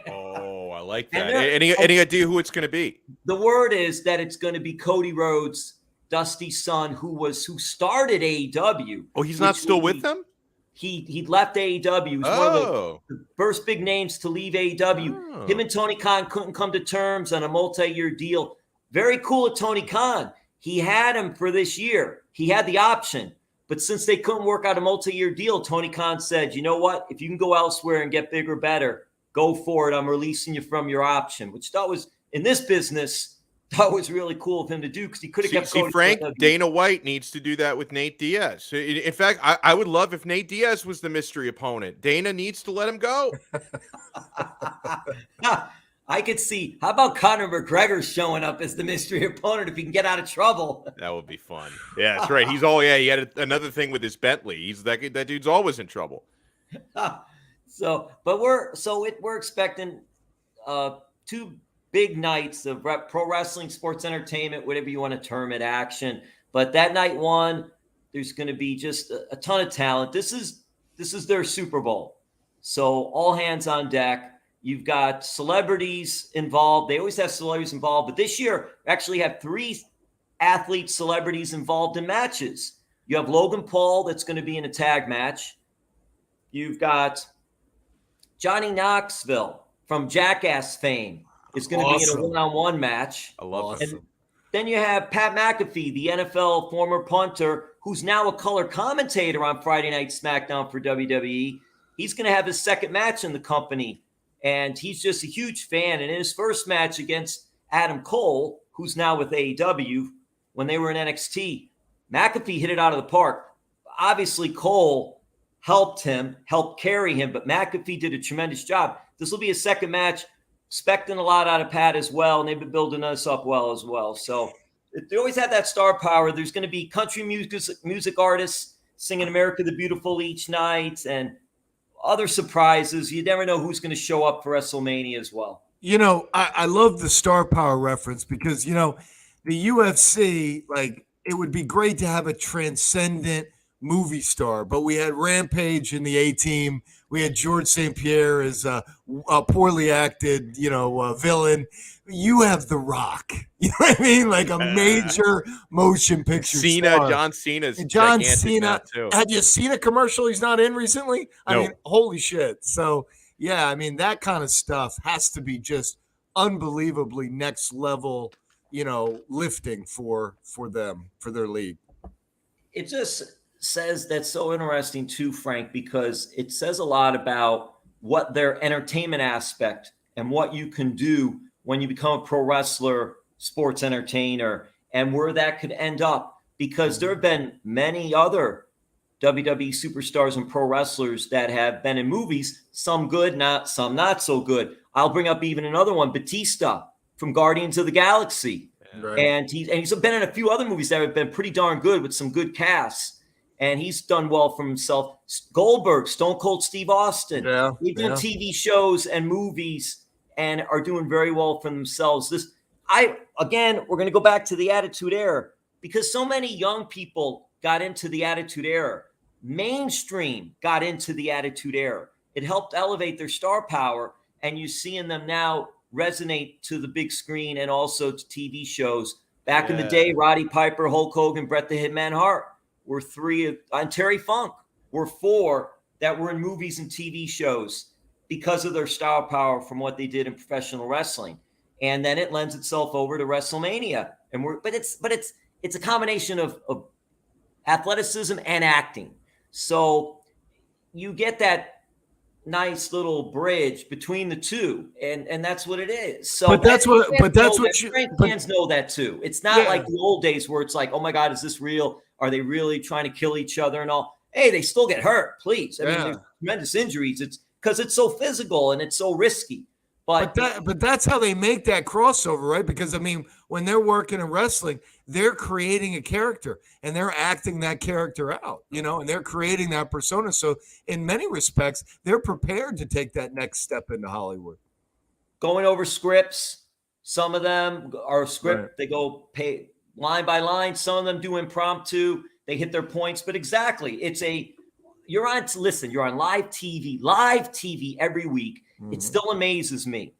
Oh, I like that. Any idea who it's going to be? The word is that it's going to be Cody Rhodes, Dusty's son, who started AEW. Oh, he's not still with them? He left AEW. He was one of the first big names to leave AEW. Him and Tony Khan couldn't come to terms on a multi-year deal. Very cool of Tony Khan. He had him for this year. He had the option. But since they couldn't work out a multi-year deal, Tony Khan said, you know what? If you can go elsewhere and get bigger, better, go for it. I'm releasing you from your option, which that was, in this business, that was really cool of him to do because he could have kept going. Frank, Dana White needs to do that with Nate Diaz. In fact, I would love if Nate Diaz was the mystery opponent. Dana needs to let him go. I could see. How about Conor McGregor showing up as the mystery opponent if he can get out of trouble? That would be fun. Yeah, that's right. He had another thing with his Bentley. He's that dude's always in trouble. We're expecting 2 big nights of pro wrestling, sports entertainment, whatever you want to term it, action. But that night 1, there's going to be just a ton of talent. This is their Super Bowl, so all hands on deck. You've got celebrities involved. They always have celebrities involved. But this year, we actually have 3 athlete celebrities involved in matches. You have Logan Paul that's going to be in a tag match. You've got Johnny Knoxville from Jackass fame is going to be in a one-on-one match. I love it. Then you have Pat McAfee, the NFL former punter, who's now a color commentator on Friday Night SmackDown for WWE. He's going to have his second match in the company. And he's just a huge fan. And in his first match against Adam Cole, who's now with AEW, when they were in NXT, McAfee hit it out of the park. Obviously, Cole helped carry him, but McAfee did a tremendous job. This will be a second match. Expecting a lot out of Pat as well, and they've been building us up well as well. So they always have that star power. There's going to be country music artists singing America the Beautiful each night, and other surprises. You never know who's going to show up for WrestleMania as well. You know, I love the star power reference because, the UFC, it would be great to have a transcendent movie star, but we had Rampage in the A-Team. We had George St. Pierre as a poorly acted, villain. You have The Rock. You know what I mean? Like a major motion picture star. John Cena's John gigantic Cena. now, too. Had you seen a commercial he's not in recently? I mean, holy shit. So, yeah, I mean, that kind of stuff has to be just unbelievably next level, lifting for them, for their league. It just says that's so interesting too, Frank, because it says a lot about what their entertainment aspect and what you can do when you become a pro wrestler, sports entertainer, and where that could end up. Because there have been many other WWE superstars and pro wrestlers that have been in movies, some good, some not so good. I'll bring up even another one, Batista from Guardians of the Galaxy. Right. And he's been in a few other movies that have been pretty darn good with some good casts. And he's done well for himself. Goldberg, Stone Cold Steve Austin. Yeah, they've done TV shows and movies and are doing very well for themselves. We're going to go back to the Attitude Era because so many young people got into the Attitude Era. Mainstream got into the Attitude Era. It helped elevate their star power, and you're seeing them now resonate to the big screen and also to TV shows. Back in the day, Roddy Piper, Hulk Hogan, Bret the Hitman Hart were three, and Terry Funk were four that were in movies and TV shows because of their star power from what they did in professional wrestling. And then it lends itself over to WrestleMania. But it's a combination of athleticism and acting. So you get that nice little bridge between the two, and that's what it is. So fans know that too. It's not like the old days where it's like, oh my God, is this real? Are they really trying to kill each other and all? Hey, they still get hurt, please. I mean, there's tremendous injuries. It's because it's so physical and it's so risky. But that's how they make that crossover, right? Because I mean, when they're working in wrestling, they're creating a character and they're acting that character out, and they're creating that persona. So in many respects, they're prepared to take that next step into Hollywood. Going over scripts, some of them are script. Right. They go pay line by line. Some of them do impromptu. They hit their points, but exactly, you're on live TV every week. It still amazes me.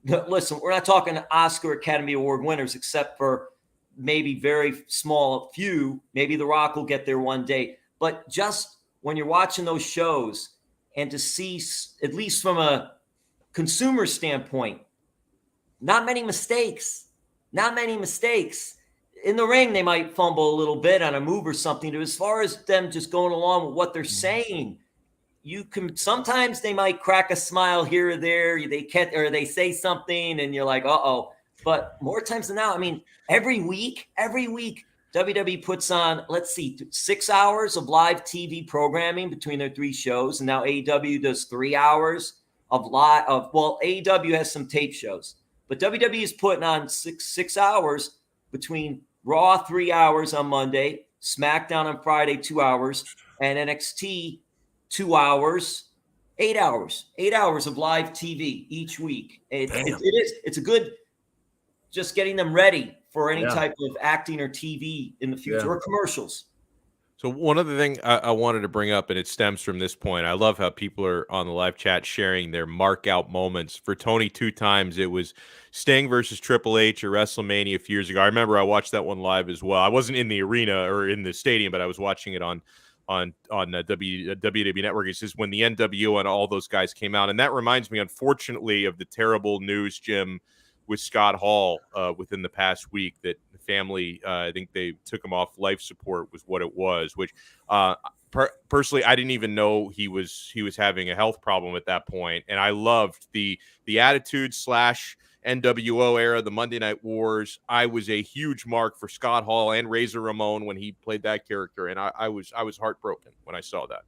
Listen, we're not talking Oscar Academy Award winners, except for maybe very small few. Maybe The Rock will get there one day. But just when you're watching those shows and to see, at least from a consumer standpoint, not many mistakes. In the ring, they might fumble a little bit on a move or something. As far as them just going along with what they're saying, sometimes they might crack a smile here or there. They say something and you're like, uh-oh. But more times than not, I mean, every week, WWE puts on, 6 hours of live TV programming between their three shows. And now AEW does 3 hours AEW has some tape shows, but WWE is putting on six hours between Raw, 3 hours on Monday, SmackDown on Friday, 2 hours, and NXT 2 hours, 8 hours of live TV each week. It's a good, just getting them ready for any type of acting or TV in the future or commercials. So one other thing I wanted to bring up, and it stems from this point. I love how people are on the live chat sharing their mark out moments. For Tony, 2 times it was Sting versus Triple H at WrestleMania a few years ago. I remember I watched that one live as well. I wasn't in the arena or in the stadium, but I was watching it on WWE Network. It's just when the NWO and all those guys came out. And that reminds me, unfortunately, of the terrible news, Jim, with Scott Hall within the past week, that the family, I think they took him off life support was what it was, which personally, I didn't even know he was having a health problem at that point. And I loved the Attitude / NWO era, the Monday Night Wars. I was a huge mark for Scott Hall and Razor Ramon when he played that character. And I was heartbroken when I saw that.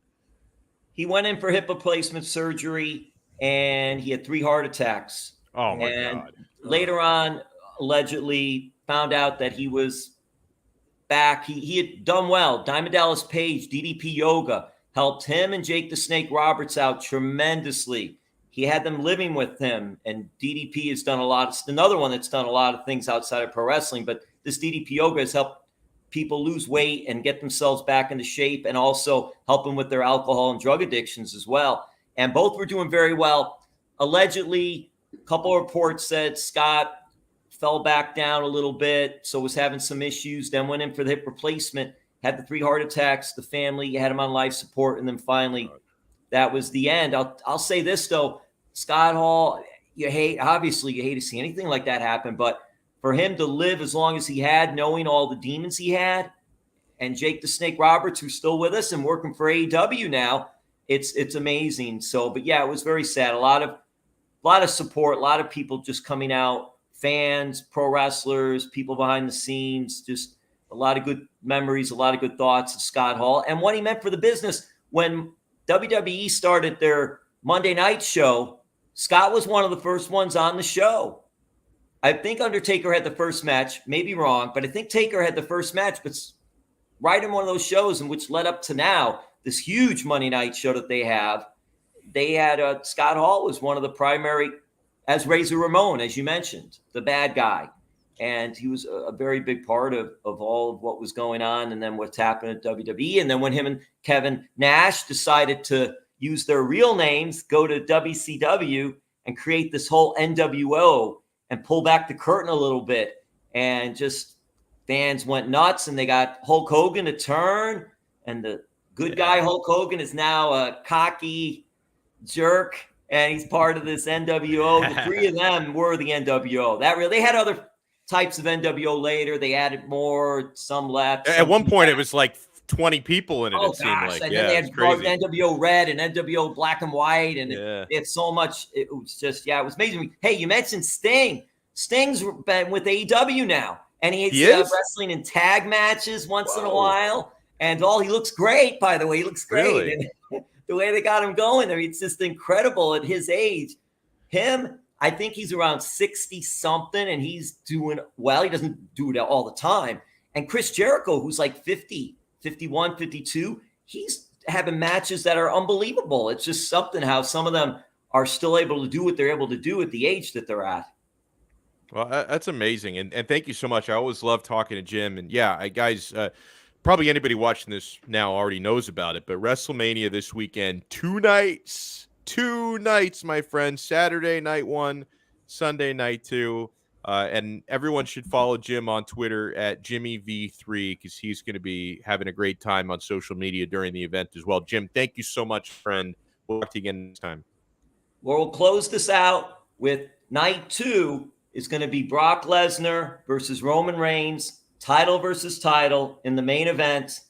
He went in for hip replacement surgery and he had 3 heart attacks. Oh my God. Later on, allegedly found out that he was back. He had done well. Diamond Dallas Page, DDP Yoga, helped him and Jake the Snake Roberts out tremendously. He had them living with him, and DDP has done another one that's done a lot of things outside of pro wrestling, but this DDP Yoga has helped people lose weight and get themselves back into shape, and also helping with their alcohol and drug addictions as well. And both were doing very well. Allegedly, a couple of reports said Scott fell back down a little bit, so was having some issues, then went in for the hip replacement, had the 3 heart attacks, the family had him on life support, and then finally that was the end. I'll say this, though. Scott Hall, you hate to see anything like that happen, but for him to live as long as he had, knowing all the demons he had, and Jake the Snake Roberts, who's still with us and working for AEW now, it's amazing. So, but yeah, it was very sad. A lot of support, a lot of people just coming out, fans, pro wrestlers, people behind the scenes, just a lot of good memories, a lot of good thoughts of Scott Hall and what he meant for the business. When WWE started their Monday night show, Scott was one of the first ones on the show. I think Undertaker had the first match, maybe wrong, but I think Taker had the first match, but right in one of those shows, and which led up to now, this huge Monday night show that they have. They had Scott Hall was one of the primary, as Razor Ramon, as you mentioned, the bad guy. And he was a very big part of all of what was going on, and then what's happened at WWE. And then when him and Kevin Nash decided to use their real names, go to WCW and create this whole NWO and pull back the curtain a little bit, and just fans went nuts, and they got Hulk Hogan to turn, and the good guy Hulk Hogan is now a cocky jerk, and he's part of this NWO. The 3 of them were the NWO. They had other types of NWO later. They added more, some left. At one point, it was like 20 people in it, it seemed like. And then they had NWO Red and NWO Black and White, and it's so much. It was just, it was amazing. Hey, you mentioned Sting. Sting's been with AEW now, and he's wrestling in tag matches once in a while. And he looks great, by the way. He looks great. Really? And the way they got him going, I mean, it's just incredible at his age. Him, I think he's around 60-something, and he's doing well. He doesn't do it all the time. And Chris Jericho, who's like 50, 51, 52, he's having matches that are unbelievable. It's just something how some of them are still able to do what they're able to do at the age that they're at. Well, that's amazing. And thank you so much. I always love talking to Jim. And guys, probably anybody watching this now already knows about it, but WrestleMania this weekend, 2 nights, my friend, Saturday night 1, Sunday night 2. And everyone should follow Jim on Twitter at JimmyV3, because he's going to be having a great time on social media during the event as well. Jim, thank you so much, friend. We'll talk to you again next time. Well, we'll close this out with night 2 is going to be Brock Lesnar versus Roman Reigns, title versus title in the main event.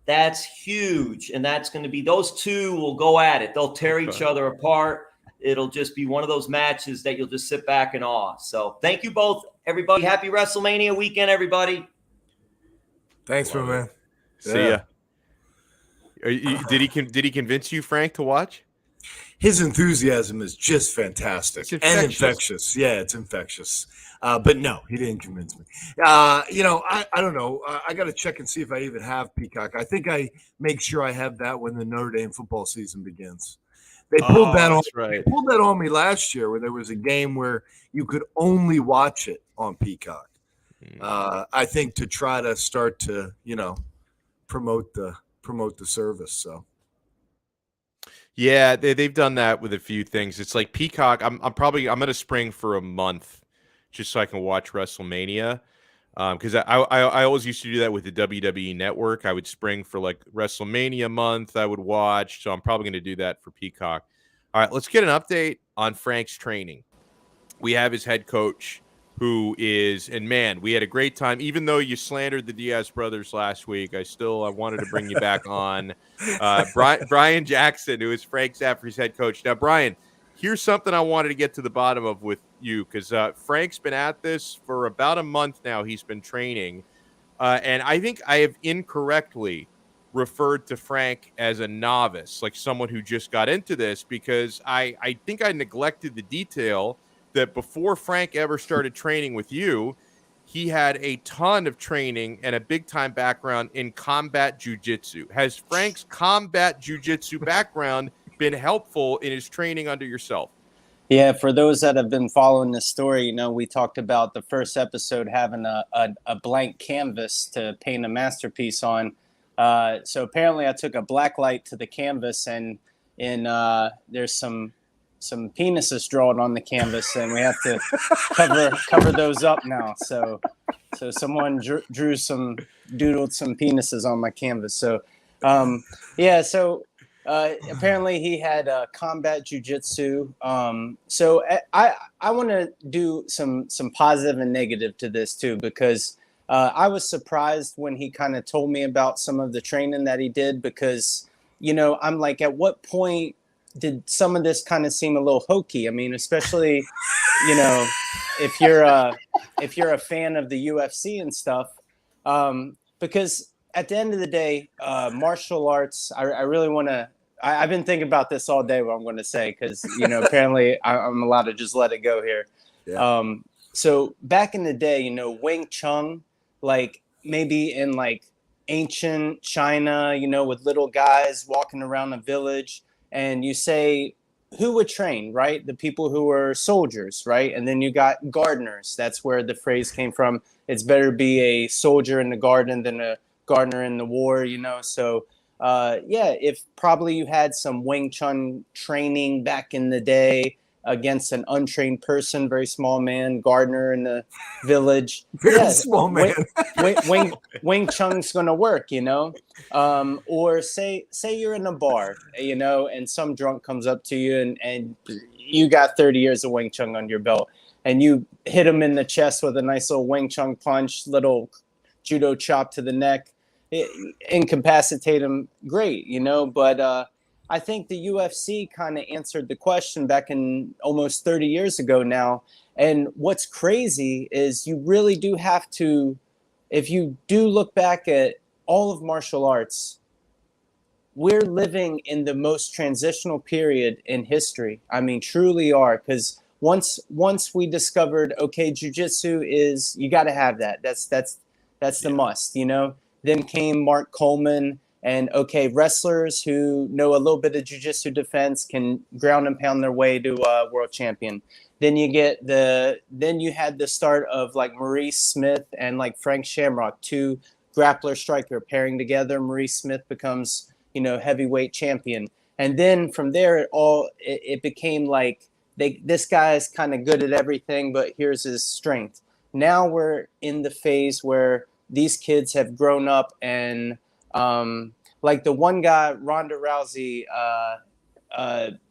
That's huge. And that's going to be, those two will go at it. They'll tear each other apart. It'll just be one of those matches that you'll just sit back in awe. So thank you both, everybody. Happy WrestleMania weekend, everybody. Thanks, my man. See ya. Did he convince you, Frank, to watch? His enthusiasm is just fantastic and infectious. Yeah, it's infectious. But no, he didn't convince me. I don't know. I got to check and see if I even have Peacock. I think I make sure I have that when the Notre Dame football season begins. They pulled that on. Right. They pulled that on me last year, where there was a game where you could only watch it on Peacock. I think to try to start to promote the service. So. Yeah, they've done that with a few things. It's like Peacock. I'm going to spring for a month just so I can watch WrestleMania. Because I always used to do that with the WWE Network. I would spring for like WrestleMania month. I would watch. So I'm probably going to do that for Peacock. All right, let's get an update on Frank's training. We have his head coach, who is, and man, we had a great time. Even though you slandered the Diaz brothers last week, I wanted to bring you back on. Brian Jackson, who is Frank Zaffere's head coach. Now, Brian, here's something I wanted to get to the bottom of with you, because Frank's been at this for about a month now. He's been training. And I think I have incorrectly referred to Frank as a novice, like someone who just got into this, because I think I neglected the detail that before Frank ever started training with you, he had a ton of training and a big-time background in combat jiu-jitsu. Has Frank's combat jiu-jitsu background been helpful in his training under yourself? Yeah, for those that have been following this story, you know, we talked about the first episode having a blank canvas to paint a masterpiece on. So apparently I took a black light to the canvas, and there's some penises drawn on the canvas, and we have to cover those up now. So someone doodled some penises on my canvas. So yeah, so apparently he had combat jujitsu. So I want to do some positive and negative to this too, because I was surprised when he kind of told me about some of the training that he did, because, you know, I'm like, at what point did some of this kind of seem a little hokey? I mean, especially, you know, if you're a fan of the UFC and stuff, because at the end of the day, martial arts, I really want to, I've been thinking about this all day, what I'm going to say, because, you know, apparently I'm allowed to just let it go here. Yeah. So back in the day, you know, Wing Chun, like maybe in like ancient China, you know, with little guys walking around a village, and you say, who would train, right? The people who were soldiers, right? And then you got gardeners. That's where the phrase came from. It's better be a soldier in the garden than a gardener in the war, you know? So, yeah, if probably you had some Wing Chun training back in the day against an untrained person, very small man, gardener in the village. Very small man. Wing Chun's going to work, you know? Or say you're in a bar, you know, and some drunk comes up to you and you got 30 years of Wing Chun on your belt, and you hit him in the chest with a nice little Wing Chun punch, little judo chop to the neck, incapacitate him, great, you know? But I think the UFC kind of answered the question back in almost 30 years ago now. And what's crazy is you really do have to, if you do look back at all of martial arts, we're living in the most transitional period in history. I mean, truly are, because once we discovered, okay, jiu-jitsu is, you got to have that. That's the must, you know? Then came Mark Coleman, and okay, wrestlers who know a little bit of jiu-jitsu defense can ground and pound their way to a world champion. Then you had the start of like Maurice Smith and like Frank Shamrock, two grappler striker pairing together. Maurice Smith becomes, you know, heavyweight champion. And then from there, it became like this guy is kind of good at everything, but here's his strength. Now we're in the phase where these kids have grown up, and like the one guy, Ronda Rousey,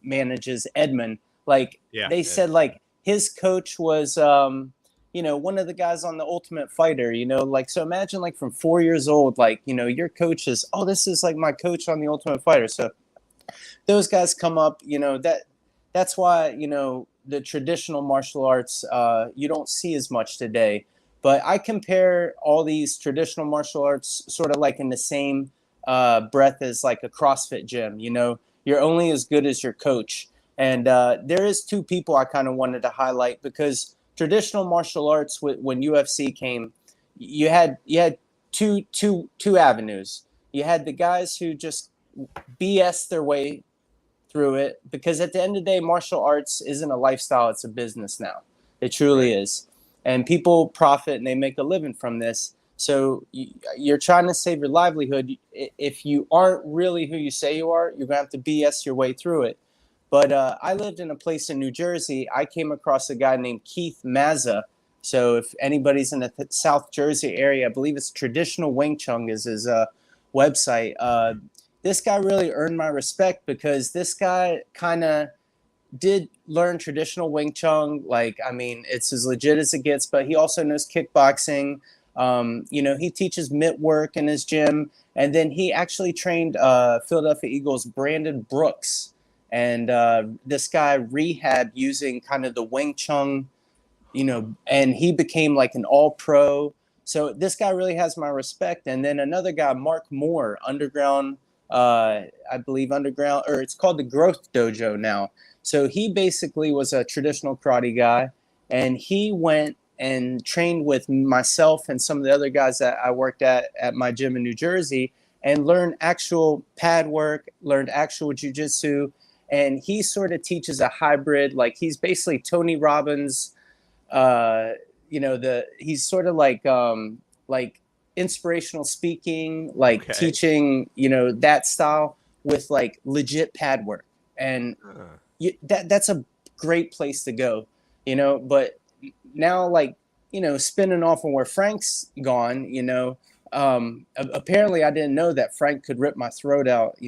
manages, Edmund. Like they said, like his coach was, you know, one of the guys on The Ultimate Fighter. You know, like, so imagine like from 4 years old, like, you know, your coach is, oh, this is like my coach on The Ultimate Fighter. So those guys come up, you know, that's why, you know, the traditional martial arts you don't see as much today. But I compare all these traditional martial arts sort of like in the same breath as like a CrossFit gym. You know, you're only as good as your coach. And there is two people I kind of wanted to highlight, because traditional martial arts, when UFC came, you had two avenues. You had the guys who just BS their way through it, because at the end of the day, martial arts isn't a lifestyle, it's a business now. It truly is. And people profit and they make a living from this. So you're trying to save your livelihood. If you aren't really who you say you are, you're going to have to BS your way through it. But I lived in a place in New Jersey. I came across a guy named Keith Mazza. So if anybody's in the South Jersey area, I believe it's Traditional Wing Chun is his website. This guy really earned my respect, because this guy kind of did learn traditional Wing Chun. Like, I mean, it's as legit as it gets, but he also knows kickboxing. You know, he teaches mitt work in his gym. And then he actually trained Philadelphia Eagles Brandon Brooks. And this guy rehab using kind of the Wing Chun, you know, and he became like an all-pro. So this guy really has my respect. And then another guy, Mark Moore, Underground, I believe Underground, or it's called the Growth Dojo now. So he basically was a traditional karate guy, and he went and trained with myself and some of the other guys that I worked at my gym in New Jersey, and learned actual pad work, learned actual jiu-jitsu. and he sort of teaches a hybrid. Like he's basically Tony Robbins. He's sort of like inspirational speaking, like teaching, that style with like legit pad work, and that's a great place to go, But now, like, spinning off on where Frank's gone, apparently I didn't know that Frank could rip my throat out,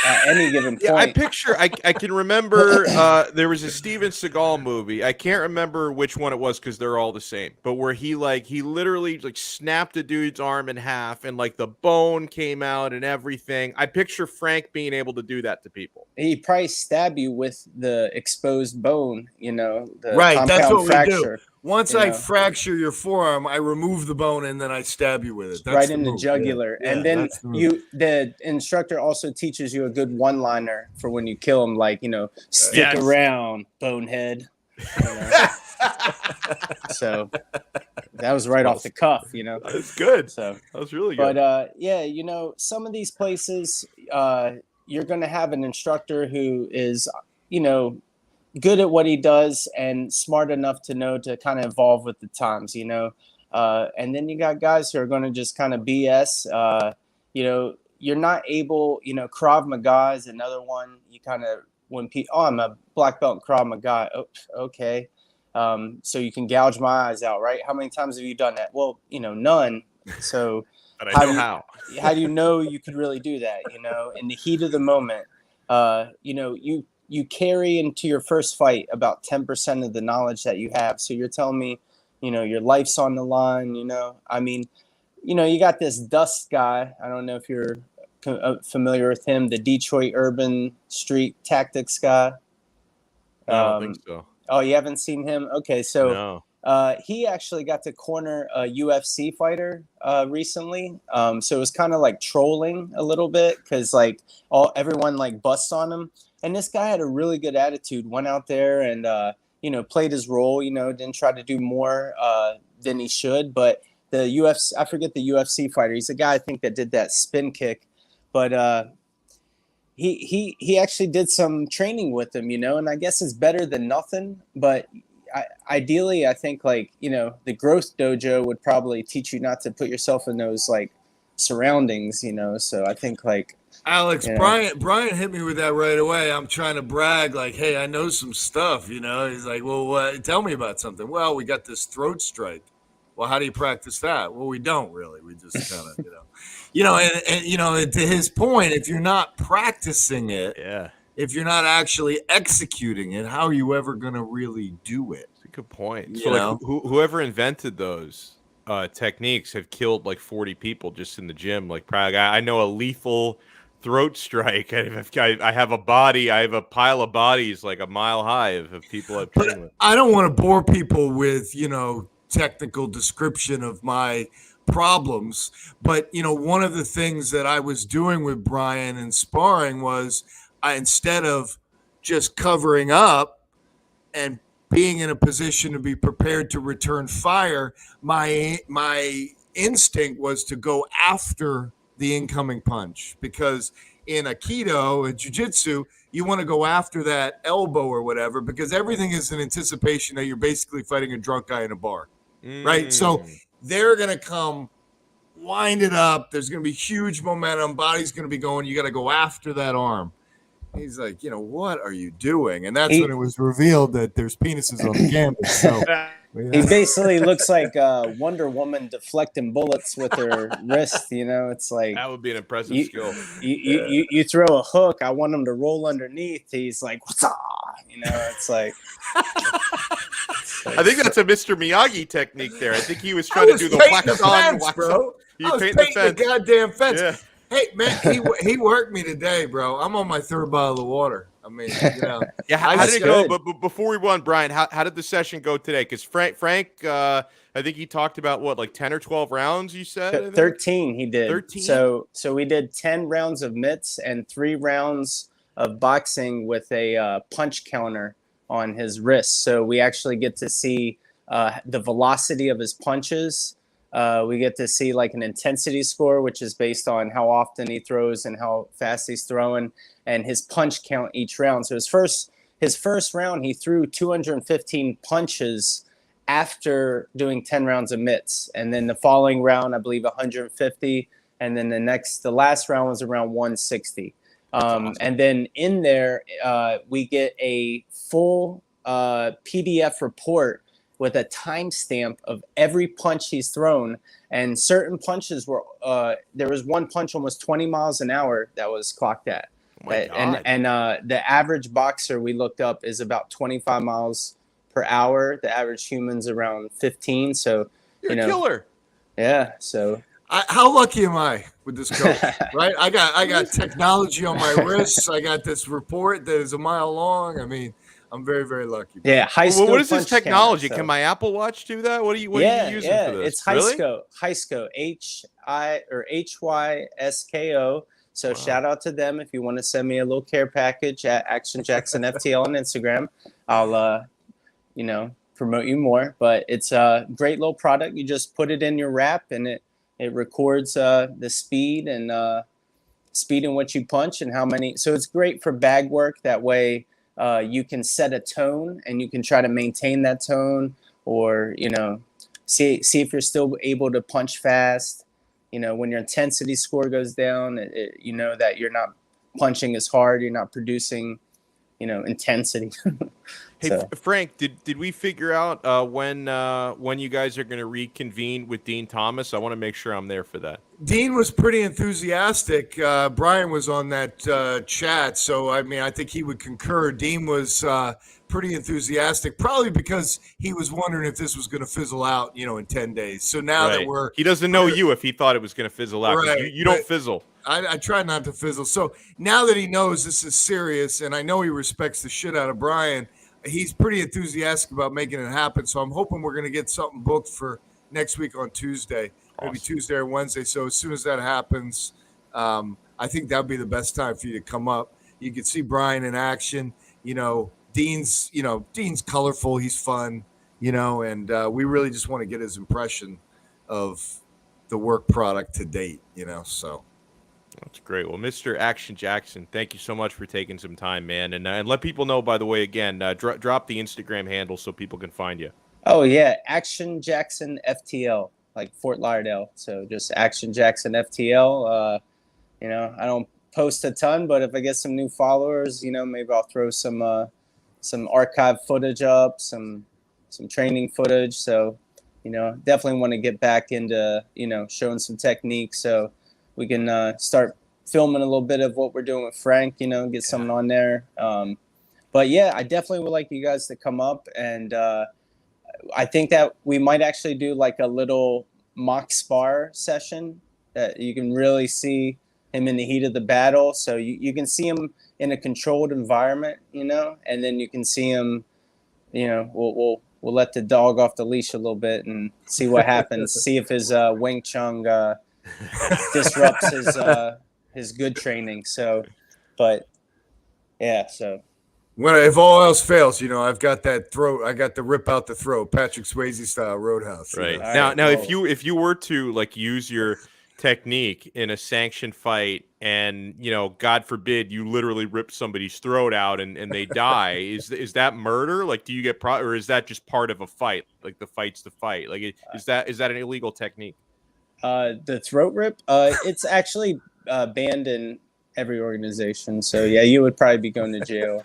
at any given point. Yeah, I can remember there was a Steven Seagal movie. I can't remember which one it was because they're all the same, but where he literally snapped a dude's arm in half and like the bone came out and everything. I picture Frank being able to do that to people. He'd probably stab you with the exposed bone, the right. That's what fracture. We do. Once I fracture your forearm, I remove the bone and then I stab you with it. That's right in the jugular. Yeah. And then the instructor also teaches you a good one-liner for when you kill him, like, stick around, bonehead. So that was right off the cuff, That's good. So that was really good. But some of these places, you're going to have an instructor who is, good at what he does and smart enough to know to kind of evolve with the times, and then you got guys who are going to just kind of BS. You're not able, Krav Maga is another one. You kind of, when people, I'm a black belt in Krav Maga. Oh, okay. So you can gouge my eyes out, right? How many times have you done that? Well, none. So but I know how. How do you know you could really do that? In the heat of the moment, you carry into your first fight about 10% of the knowledge that you have. So you're telling me, your life's on the line, I mean, you got this Dust guy. I don't know if you're familiar with him, the Detroit Urban Street Tactics guy. I don't think so. Oh, you haven't seen him? Okay. So he actually got to corner a UFC fighter recently. So it was kind of like trolling a little bit because everyone busts on him. And this guy had a really good attitude, went out there and, played his role, didn't try to do more than he should. But the UFC, I forget the UFC fighter. He's a guy, I think, that did that spin kick. But he actually did some training with him, and I guess it's better than nothing. But ideally, I think, the growth dojo would probably teach you not to put yourself in those, surroundings, So I think, Alex, Brian hit me with that right away. I'm trying to brag, hey, I know some stuff, He's like, well, tell me about something. Well, we got this throat strike. Well, how do you practice that? Well, we don't really. We just kind of, and to his point, if you're not practicing it, if you're not actually executing it, how are you ever going to really do it? That's a good point. So whoever invented those techniques have killed 40 people just in the gym. I know a lethal throat strike. I have a body. I have a pile of bodies a mile high of people I've trained with. I don't want to bore people with technical description of my problems, but one of the things that I was doing with Brian and sparring was instead of just covering up and being in a position to be prepared to return fire, my instinct was to go after the incoming punch, because in Aikido and Jiu-Jitsu, you want to go after that elbow or whatever, because everything is in anticipation that you're basically fighting a drunk guy in a bar, right? So they're going to come wind it up. There's going to be huge momentum. Body's going to be going. You got to go after that arm. He's like, what are you doing? And that's when it was revealed that there's penises on the canvas. So he basically looks like Wonder Woman deflecting bullets with her wrist. It's like that would be an impressive skill. You throw a hook. I want him to roll underneath. He's like, what's up? It's like. I think that's a Mr. Miyagi technique there. I think he was trying to do the wax on, bro. I was painting the goddamn fence. Yeah. Hey, man, he worked me today, bro. I'm on my third bottle of water. I mean, Yeah, how did it go? But before we run, Brian, how did the session go today? Because Frank, I think he talked about 10 or 12 rounds. You said 13. He did 13. So we did 10 rounds of mitts and 3 rounds of boxing with a punch counter on his wrist. So we actually get to see the velocity of his punches. We get to see like an intensity score, which is based on how often he throws and how fast he's throwing, and his punch count each round. So his first round, he threw 215 punches after doing 10 rounds of mitts. And then the following round, I believe 150. And then the last round was around 160. Awesome. And then in there, we get a full PDF report with a timestamp of every punch he's thrown. And certain punches were, there was one punch almost 20 miles an hour that was clocked at. Oh and the average boxer we looked up is about 25 miles per hour. The average human's around 15. So, you're a killer. Yeah. So how lucky am I with this coach? Right? I got technology on my wrists. I got this report that is a mile long. I mean, I'm very, very lucky. Yeah, Hisco. What is this technology? Can my Apple Watch do that? What are you using for this? It's Hisco. Hisco. HYSKO. So shout out to them if you want to send me a little care package at Action Jackson FTL on Instagram. I'll promote you more. But it's a great little product. You just put it in your wrap and it records the speed and what you punch and how many. So it's great for bag work. That way you can set a tone and you can try to maintain that tone, or see if you're still able to punch fast. When your intensity score goes down, that you're not punching as hard, you're not producing, intensity. Hey, Frank, did we figure out when you guys are going to reconvene with Dean Thomas? I want to make sure I'm there for that. Dean was pretty enthusiastic. Brian was on that chat, so I think he would concur. Dean was pretty enthusiastic, probably because he was wondering if this was going to fizzle out, in 10 days. So now that he doesn't know you if he thought it was going to fizzle out. Right, you don't fizzle. I try not to fizzle. So now that he knows this is serious, and I know he respects the shit out of Brian, he's pretty enthusiastic about making it happen. So I'm hoping we're going to get something booked for next week on Tuesday, maybe Tuesday or Wednesday. So as soon as that happens, I think that would be the best time for you to come up. You could see Brian in action. Dean's colorful. He's fun, and we really just want to get his impression of the work product to date, so. That's great. Well, Mr. Action Jackson, thank you so much for taking some time, man. And let people know, by the way, again, drop the Instagram handle so people can find you. Oh, yeah. Action Jackson FTL, like Fort Lauderdale. So just Action Jackson FTL. I don't post a ton, but if I get some new followers, maybe I'll throw some archive footage up, some training footage. So, definitely want to get back into, showing some techniques. So we can start filming a little bit of what we're doing with Frank, get something on there. But yeah, I definitely would like you guys to come up, and I think that we might actually do like a little mock spar session that you can really see him in the heat of the battle. So you can see him in a controlled environment, and then you can see him, we'll let the dog off the leash a little bit and see what happens. See if his Wing Chun disrupts his good training. So, but yeah, so. Well, if all else fails, I've got that throat. I got the rip out the throat, Patrick Swayze style Roadhouse. Right. Now, if you were to like use your technique in a sanctioned fight and, God forbid, you literally rip somebody's throat out and they die, is that murder? Like, do you get or is that just part of a fight? Like the fight's the fight. Like, is that an illegal technique? The throat rip, it's actually banned in every organization. So yeah, you would probably be going to jail.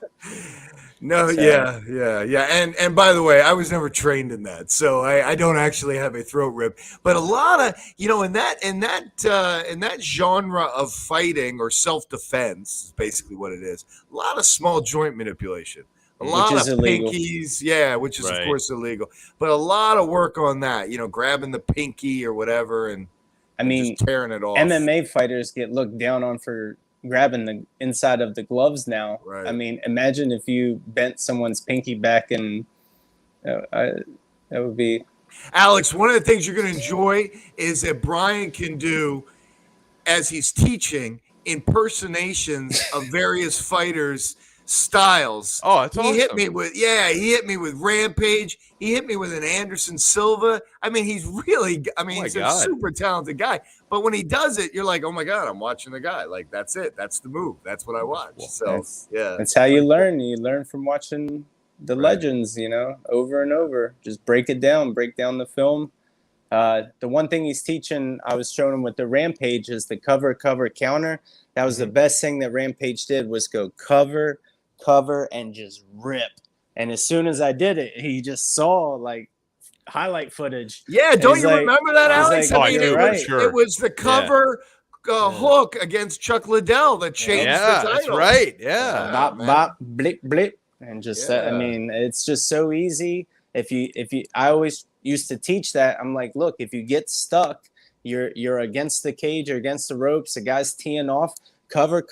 No, so. Yeah. And by the way, I was never trained in that, so I don't actually have a throat rip. But a lot of in that genre of fighting or self-defense is basically what it is. A lot of small joint manipulation. A lot of illegal. Pinkies, which is of course illegal, but a lot of work on that, grabbing the pinky or whatever, and just tearing it off. MMA fighters get looked down on for grabbing the inside of the gloves now. Right. Imagine if you bent someone's pinky back, and that would be. Alex, one of the things you're going to enjoy is that Brian can do, as he's teaching, impersonations of various fighters styles. Oh, that's awesome. He hit me with Rampage. He hit me with an Anderson Silva. I mean, he's really, he's a super talented guy. But when he does it, you're like, oh my God, I'm watching the guy. Like, that's it. That's the move. That's what I watch. So, that's how you learn. You learn from watching the legends, over and over. Just break it down, break down the film. The one thing he's teaching, I was showing him with the Rampage, is the cover, counter. That was the best thing that Rampage did, was go cover, and just rip. And as soon as I did it, he just saw like highlight footage. Yeah, don't you remember that, Alex? Like, it was the cover hook against Chuck Liddell that changed the title. That's right. Yeah. Bop, bop, blip, blip. And just, it's just so easy. I always used to teach that. I'm like, look, if you get stuck, you're against the cage or against the ropes, the guy's teeing off, cover,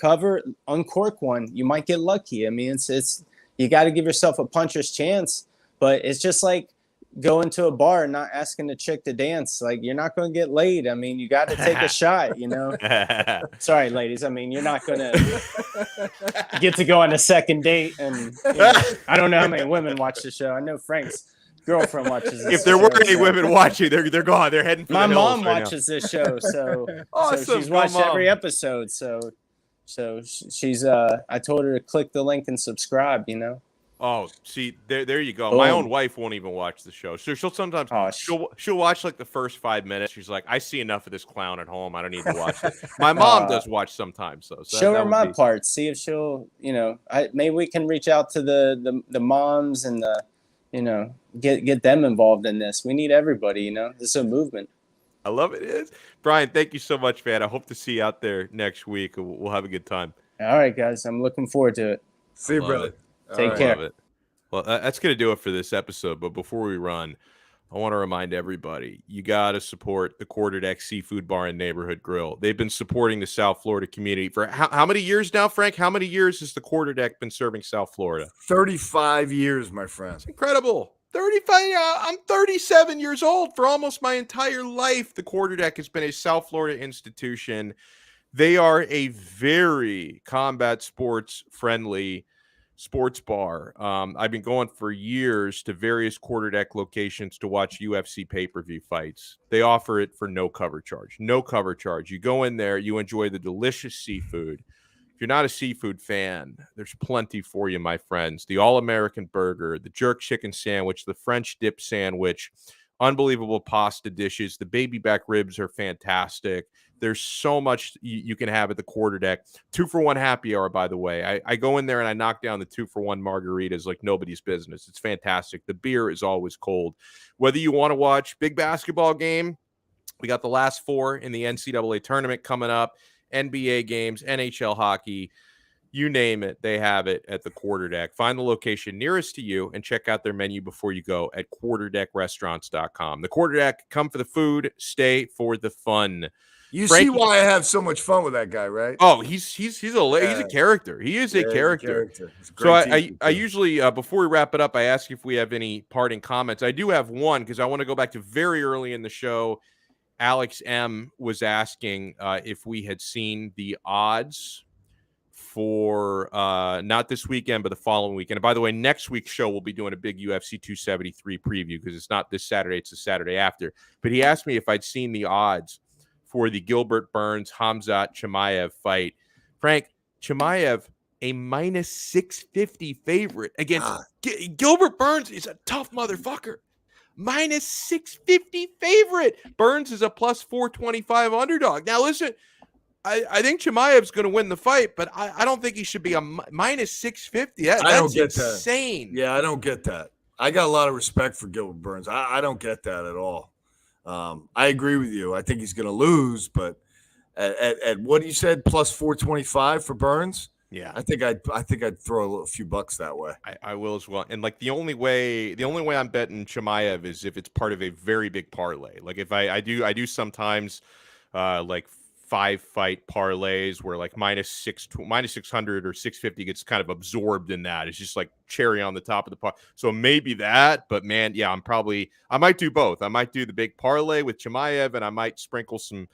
uncork one. You might get lucky. I mean, it's you got to give yourself a puncher's chance, but it's just like going to a bar and not asking the chick to dance. Like, you're not going to get laid. I mean, you got to take a shot, Sorry, ladies. I mean, you're not going to get to go on a second date. And I don't know how many women watch the show. I know Frank's girlfriend watches this. If there were any women watching, they're gone. They're heading for my the hills mom right watches this show, so awesome. So she's watched every episode. So she's I told her to click the link and subscribe. Oh, see, there you go. My own wife won't even watch the show. So she'll sometimes she'll watch like the first 5 minutes. She's like, I see enough of this clown at home. I don't need to watch it. My mom does watch sometimes, though. So show her my parts. See if she'll, maybe we can reach out to the moms and the, get them involved in this. We need everybody. This is a movement. I love it. Brian, thank you so much, man. I hope to see you out there next week. We'll have a good time. All right, guys. I'm looking forward to it. See you, brother. Take care. Well, that's going to do it for this episode. But before we run, I want to remind everybody, you got to support the Quarterdeck Seafood Bar and Neighborhood Grill. They've been supporting the South Florida community for how many years now, Frank? How many years has the Quarterdeck been serving South Florida? 35 years, my friend. It's incredible. 35. I'm 37 years old. For almost my entire life, the Quarterdeck has been a South Florida institution. They are a very combat sports friendly sports bar. I've been going for years to various Quarterdeck locations to watch UFC pay-per-view fights. They offer it for no cover charge. No cover charge. You go in there, you enjoy the delicious seafood. If you're not a seafood fan, there's plenty for you, my friends. The All-American Burger, the jerk chicken sandwich, the French dip sandwich, unbelievable pasta dishes. The baby back ribs are fantastic. There's so much you can have at the Quarterdeck. 2-for-1 happy hour, by the way. I go in there and I knock down the 2-for-1 margaritas like nobody's business. It's fantastic. The beer is always cold. Whether you want to watch big basketball game, we got the last 4 in the NCAA tournament coming up, NBA games, NHL hockey, you name it, they have it at the Quarterdeck. Find the location nearest to you and check out their menu before you go at quarterdeckrestaurants.com. The Quarterdeck, come for the food, stay for the fun. You see why I have so much fun with that guy, right? Oh, he's a character. He is a character. So I usually before we wrap it up, I ask if we have any parting comments. I do have one because I want to go back to very early in the show. Alex M was asking if we had seen the odds for not this weekend, but the following weekend. And by the way, next week's show we'll be doing a big UFC 273 preview because it's not this Saturday; it's the Saturday after. But he asked me if I'd seen the odds for the Gilbert Burns Khamzat Chimaev fight. Frank, Chimaev, a minus 650 favorite against Gilbert Burns is a tough motherfucker. Minus 650 favorite. Burns is a plus 425 underdog. Now listen, I think Chimaev's going to win the fight, but I don't think he should be a minus 650. That's insane. That. Yeah, I don't get that. I got a lot of respect for Gilbert Burns. I don't get that at all. I agree with you. I think he's going to lose, but at what you said, plus 425 for Burns. Yeah, I think I'd throw a few bucks that way. I will as well. And like the only way I'm betting Chimaev is if it's part of a very big parlay. Like if I do sometimes like 5-fight parlays where like minus 600 or 650 gets kind of absorbed in that. It's just like cherry on the top of the pot. So maybe that, but man, yeah, I might do both. I might do the big parlay with Chimaev and I might sprinkle some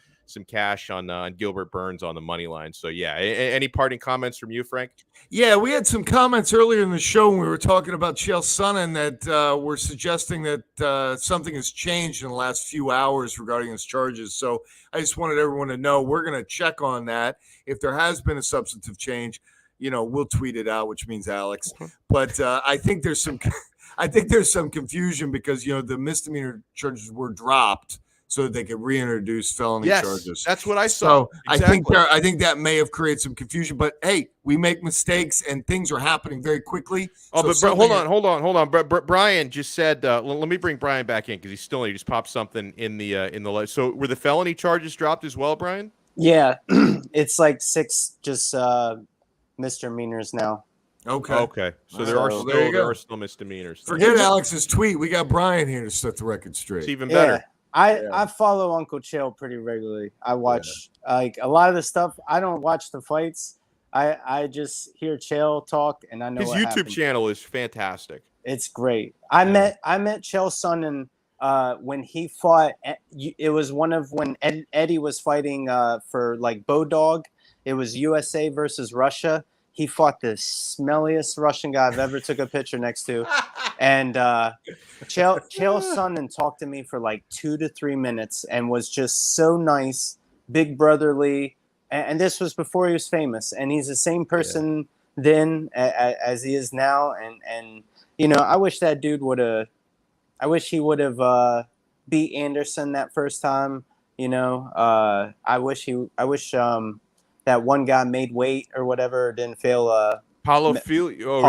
cash on Gilbert Burns on the money line. So yeah, any parting comments from you, Frank? Yeah, we had some comments earlier in the show when we were talking about Chael Sonnen that were suggesting that something has changed in the last few hours regarding his charges. So I just wanted everyone to know we're going to check on that. If there has been a substantive change, we'll tweet it out, which means Alex. But I think there's some confusion because the misdemeanor charges were dropped so that they could reintroduce felony charges. That's what I saw. So exactly. I think that may have created some confusion. But hey, we make mistakes and things are happening very quickly. Oh, so but hold on. Brian just said. Let me bring Brian back in because he just popped something in the. So were the felony charges dropped as well, Brian? Yeah, it's like 6 just misdemeanors now. Okay. So there are still misdemeanors. Forget Alex's tweet. We got Brian here to set the record straight. It's even better. Yeah. I follow Uncle Chael pretty regularly. I watch like a lot of the stuff. I don't watch the fights. I just hear Chael talk and I know his YouTube channel is fantastic. It's great. I met Chael Sonnen when he fought. It was one of when Eddie was fighting for like Bodog. It was USA versus Russia. He fought the smelliest Russian guy I've ever took a picture next to. And Chael Sonnen talked to me for like 2 to 3 minutes and was just so nice, big brotherly. And this was before he was famous. And he's the same person then as he is now. And I wish that dude I wish he would have beat Anderson that first time. I wish that one guy made weight or whatever, didn't fail. Paulo Filho.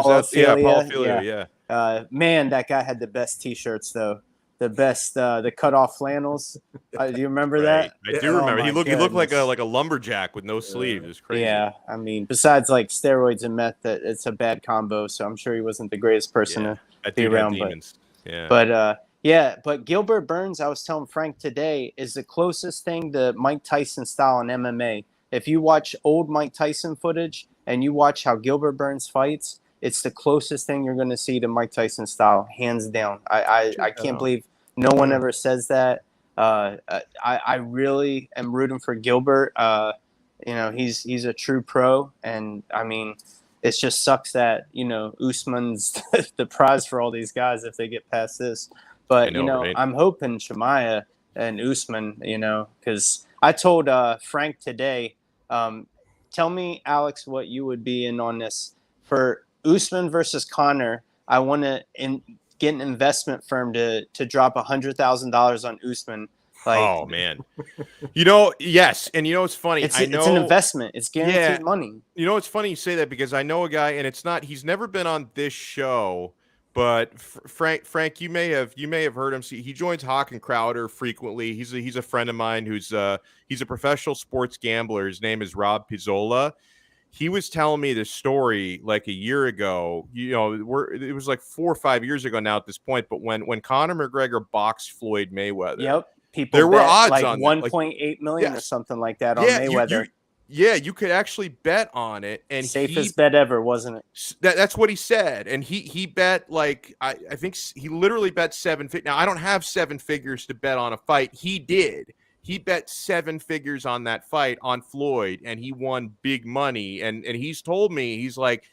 Yeah. Man, that guy had the best T-shirts though. The best, the cut-off flannels. Do you remember that? I do remember. He looked like a lumberjack with no sleeves. It's crazy. Yeah, I mean, besides like steroids and meth, it's a bad combo. So I'm sure he wasn't the greatest person to be around. But Gilbert Burns, I was telling Frank today, is the closest thing to Mike Tyson style in MMA. If you watch old Mike Tyson footage and you watch how Gilbert Burns fights, it's the closest thing you're going to see to Mike Tyson style, hands down. I can't believe no one ever says that. I really am rooting for Gilbert. He's a true pro, and I mean, it just sucks that Usman's the prize for all these guys if they get past this. But right? I'm hoping Chimaev and Usman, because I told Frank today. Tell me, Alex, what you would be in on this for Usman versus Conor. I want to get an investment firm to drop $100,000 on Usman. Oh man, yes, and it's funny. It's an investment. It's guaranteed money. It's funny you say that because I know a guy, and it's not. He's never been on this show. But Frank, you may have heard him. He joins Hawk and Crowder frequently. He's a friend of mine who's he's a professional sports gambler. His name is Rob Pizzola. He was telling me this story like a year ago. It was like 4 or 5 years ago now at this point. But when Conor McGregor boxed Floyd Mayweather, there were odds like on 1.8 million or something like that on Mayweather. You could actually bet on it, and safest bet ever, wasn't it? That's what he said, and he bet like I think he literally bet 7 figures. Now I don't have 7 figures to bet on a fight. He did. He bet 7 figures on that fight on Floyd, and he won big money. And he's told me, he's like,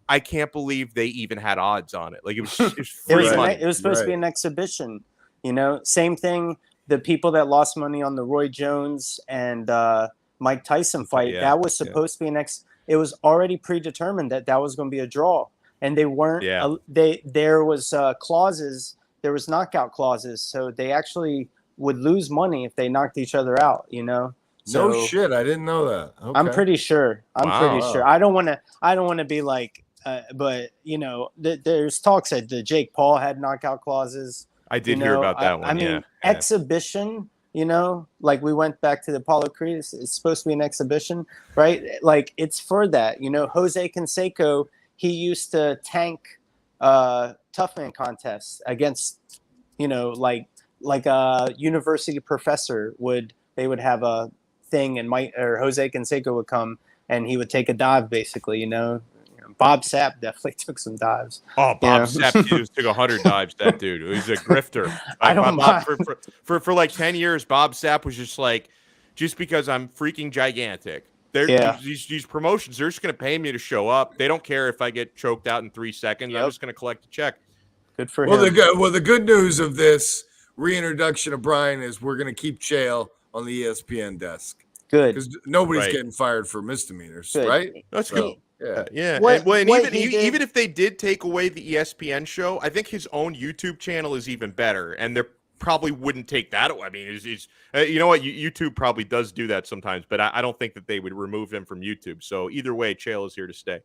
I can't believe they even had odds on it. Like it was free money. It was supposed to be an exhibition. Same thing. The people that lost money on the Roy Jones and Mike Tyson fight, that was supposed to be it was already predetermined that was going to be a draw, and they weren't. There was clauses. There was knockout clauses, so they actually would lose money if they knocked each other out. So, no shit, I didn't know that. Okay. I'm pretty sure. Pretty sure. I don't want to be like, but there's talks that the Jake Paul had knockout clauses. I did hear about that one. I mean, exhibition. Like we went back to the Apollo Creed. It's supposed to be an exhibition, right? Like it's for that. Jose Canseco, he used to tank tough man contests against, like a university professor they would have a thing, and Jose Canseco would come and he would take a dive, basically. Bob Sapp definitely took some dives. Oh, Bob Sapp took 100 dives. That dude, he's a grifter. I don't mind. For like 10 years, Bob Sapp was just like, just because I'm freaking gigantic. These promotions, they're just going to pay me to show up. They don't care if I get choked out in 3 seconds. Yep. I'm just going to collect a check. Good for him. The good news of this reintroduction of Brian is we're going to keep Chael on the ESPN desk. Good. Because nobody's getting fired for misdemeanors, right? That's good. Yeah. Even if they did take away the ESPN show, I think his own YouTube channel is even better, and they probably wouldn't take that away. I mean, you know what? YouTube probably does do that sometimes, but I don't think that they would remove him from YouTube. So either way, Chael is here to stay.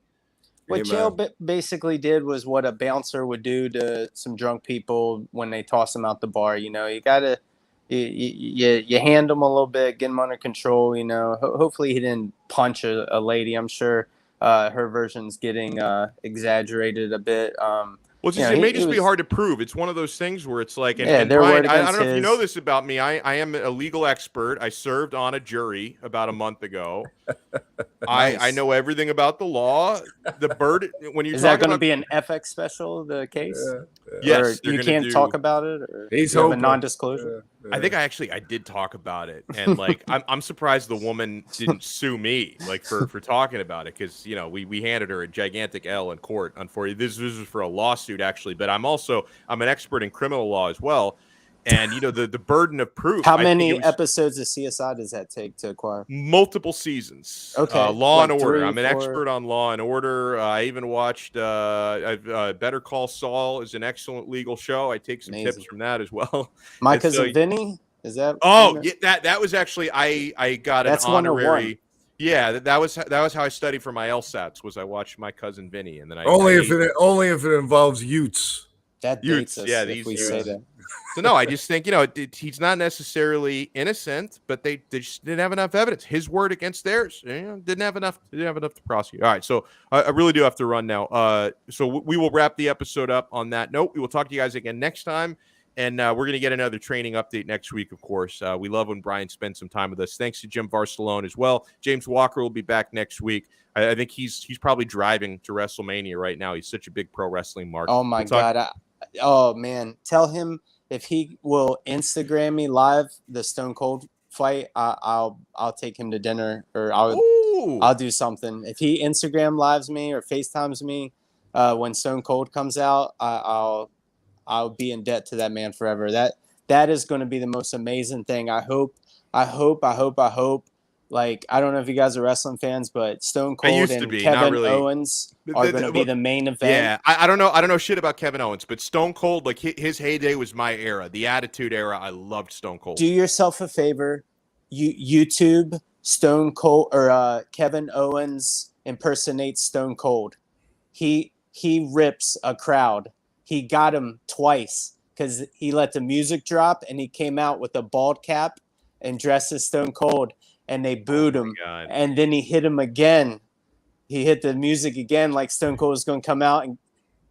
What Chael basically did was what a bouncer would do to some drunk people when they toss them out the bar. You know, you gotta you hand them a little bit, get them under control. You know, hopefully he didn't punch a lady. I'm sure her version's getting exaggerated a bit. It may just be hard to prove. It's one of those things where it's like, and Brian, I don't know if you know this about me. I am a legal expert. I served on a jury about a month ago. Nice. I know everything about the law. The bird, when you is that going to be an FX special? The case, yes, or you can't talk about it. Or he's a non-disclosure. I think I did talk about it, and like I'm surprised the woman didn't sue me like for talking about it, because you know we handed her a gigantic L in court. Unfortunately, this was for a lawsuit actually, but I'm an expert in criminal law as well, and you know the burden of proof. How many episodes of CSI does that take to acquire? Multiple seasons. Okay, Law and Order. I'm an expert on Law and Order. I even watched Better Call Saul is an excellent legal show. I take some tips from that as well. My cousin Vinny, is that? Oh, yeah, that was actually I got an honorary. Yeah, that was how I studied for my LSATs. Was I watched My Cousin Vinny, and then only if it involves Utes. That dates us if we say that. So no, I just think, you know, he's not necessarily innocent, but they just didn't have enough evidence. His word against theirs, didn't have enough to prosecute. All right, so I really do have to run now. So we will wrap the episode up on that note. We will talk to you guys again next time, and we're going to get another training update next week, of course. We love when Brian spends some time with us. Thanks to Jim Varsellone as well. James Walker will be back next week. I think he's probably driving to WrestleMania right now. He's such a big pro wrestling mark. Oh my God! Oh man, tell him. If he will Instagram me live the Stone Cold fight, I'll take him to dinner, or I'll do something. If he Instagram lives me or FaceTimes me when Stone Cold comes out, I'll be in debt to that man forever. That is going to be the most amazing thing. I hope. Like, I don't know if you guys are wrestling fans, but Stone Cold and Kevin Owens are going to be the main event. Yeah, I don't know shit about Kevin Owens, but Stone Cold, like his heyday was my era, the Attitude Era. I loved Stone Cold. Do yourself a favor, YouTube Stone Cold or Kevin Owens impersonates Stone Cold. He rips a crowd. He got him twice because he let the music drop and he came out with a bald cap and dressed as Stone Cold. And they booed him, and then he hit him again. He hit the music again, like Stone Cold was going to come out,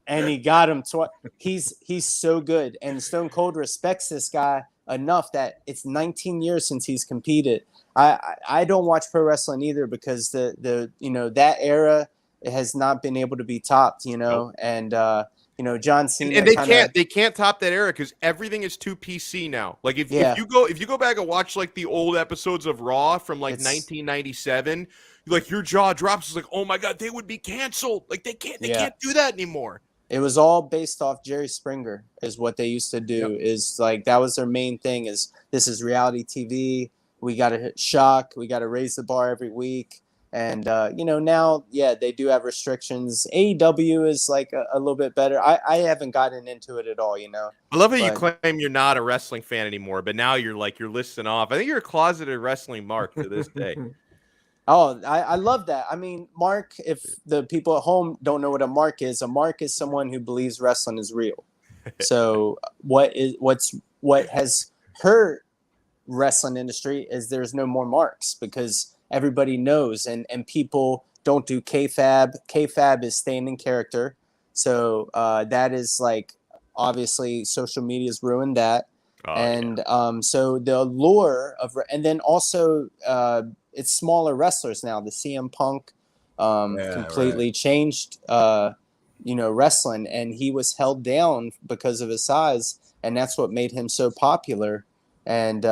and he got him twice. He's so good, and Stone Cold respects this guy enough that it's 19 years since he's competed. I don't watch pro wrestling either because the that era has not been able to be topped. And John Cena. And they can't top that era because everything is too PC now. Like if you go back and watch like the old episodes of Raw from like 1997, like your jaw drops. It's like, oh my God, they would be canceled. Like they can't do that anymore. It was all based off Jerry Springer is what they used to do. Yep. Is like that was their main thing. Is this is reality TV? We got to hit shock. We got to raise the bar every week. And, now, they do have restrictions. AEW is like a little bit better. I haven't gotten into it at all, I love how you claim you're not a wrestling fan anymore, but now you're listing off. I think you're a closeted wrestling mark to this day. Oh, I love that. I mean, Mark, if the people at home don't know what a mark is someone who believes wrestling is real. So what has hurt wrestling industry is there's no more marks because everybody knows, and people don't do kayfabe. Kayfabe is staying in character. So that is like, obviously social media's ruined that. So the allure of, and then also it's smaller wrestlers now. The CM Punk completely changed, wrestling, and he was held down because of his size, and that's what made him so popular. And,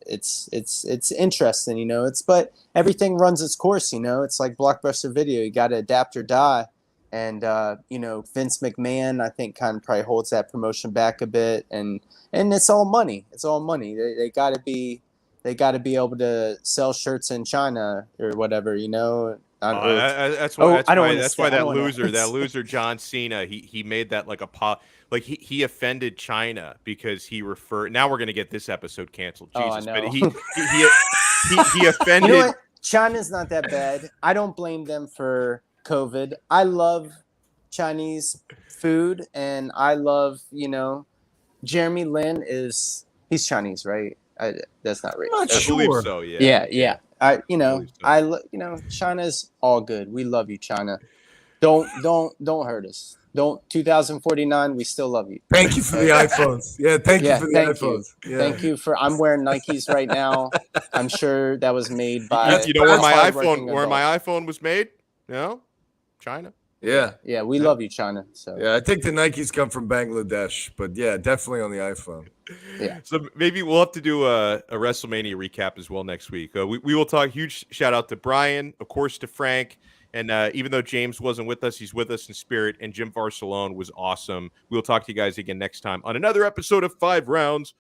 it's interesting, you know. But everything runs its course, you know. It's like Blockbuster Video. You got to adapt or die. And you know, Vince McMahon, I think, kind of probably holds that promotion back a bit. And it's all money. It's all money. They got to be able to sell shirts in China or whatever, you know. That's why that loser John Cena, he made that like he offended China because he referred. Now we're gonna get this episode canceled. Jesus, but he offended. You know what? China's not that bad. I don't blame them for COVID. I love Chinese food, and I love, you know, Jeremy Lin he's Chinese, right? That's not right. I'm not I sure. believe so. Yeah. China's all good. We love you, China. Don't hurt us. 2049, we still love you. Thank you for the iPhones. Yeah, thank you for the iPhones. Yeah. Thank you for. I'm wearing Nikes right now. I'm sure that was made by. You know where my iPhone was made? No, China. Yeah. Yeah, we love you, China. So yeah, I think the Nikes come from Bangladesh, but yeah, definitely on the iPhone. Yeah. So maybe we'll have to do a WrestleMania recap as well next week. We will talk. Huge shout out to Brian, of course, to Frank, and even though James wasn't with us, he's with us in spirit. And Jim Varsellone was awesome. We'll talk to you guys again next time on another episode of 5 Rounds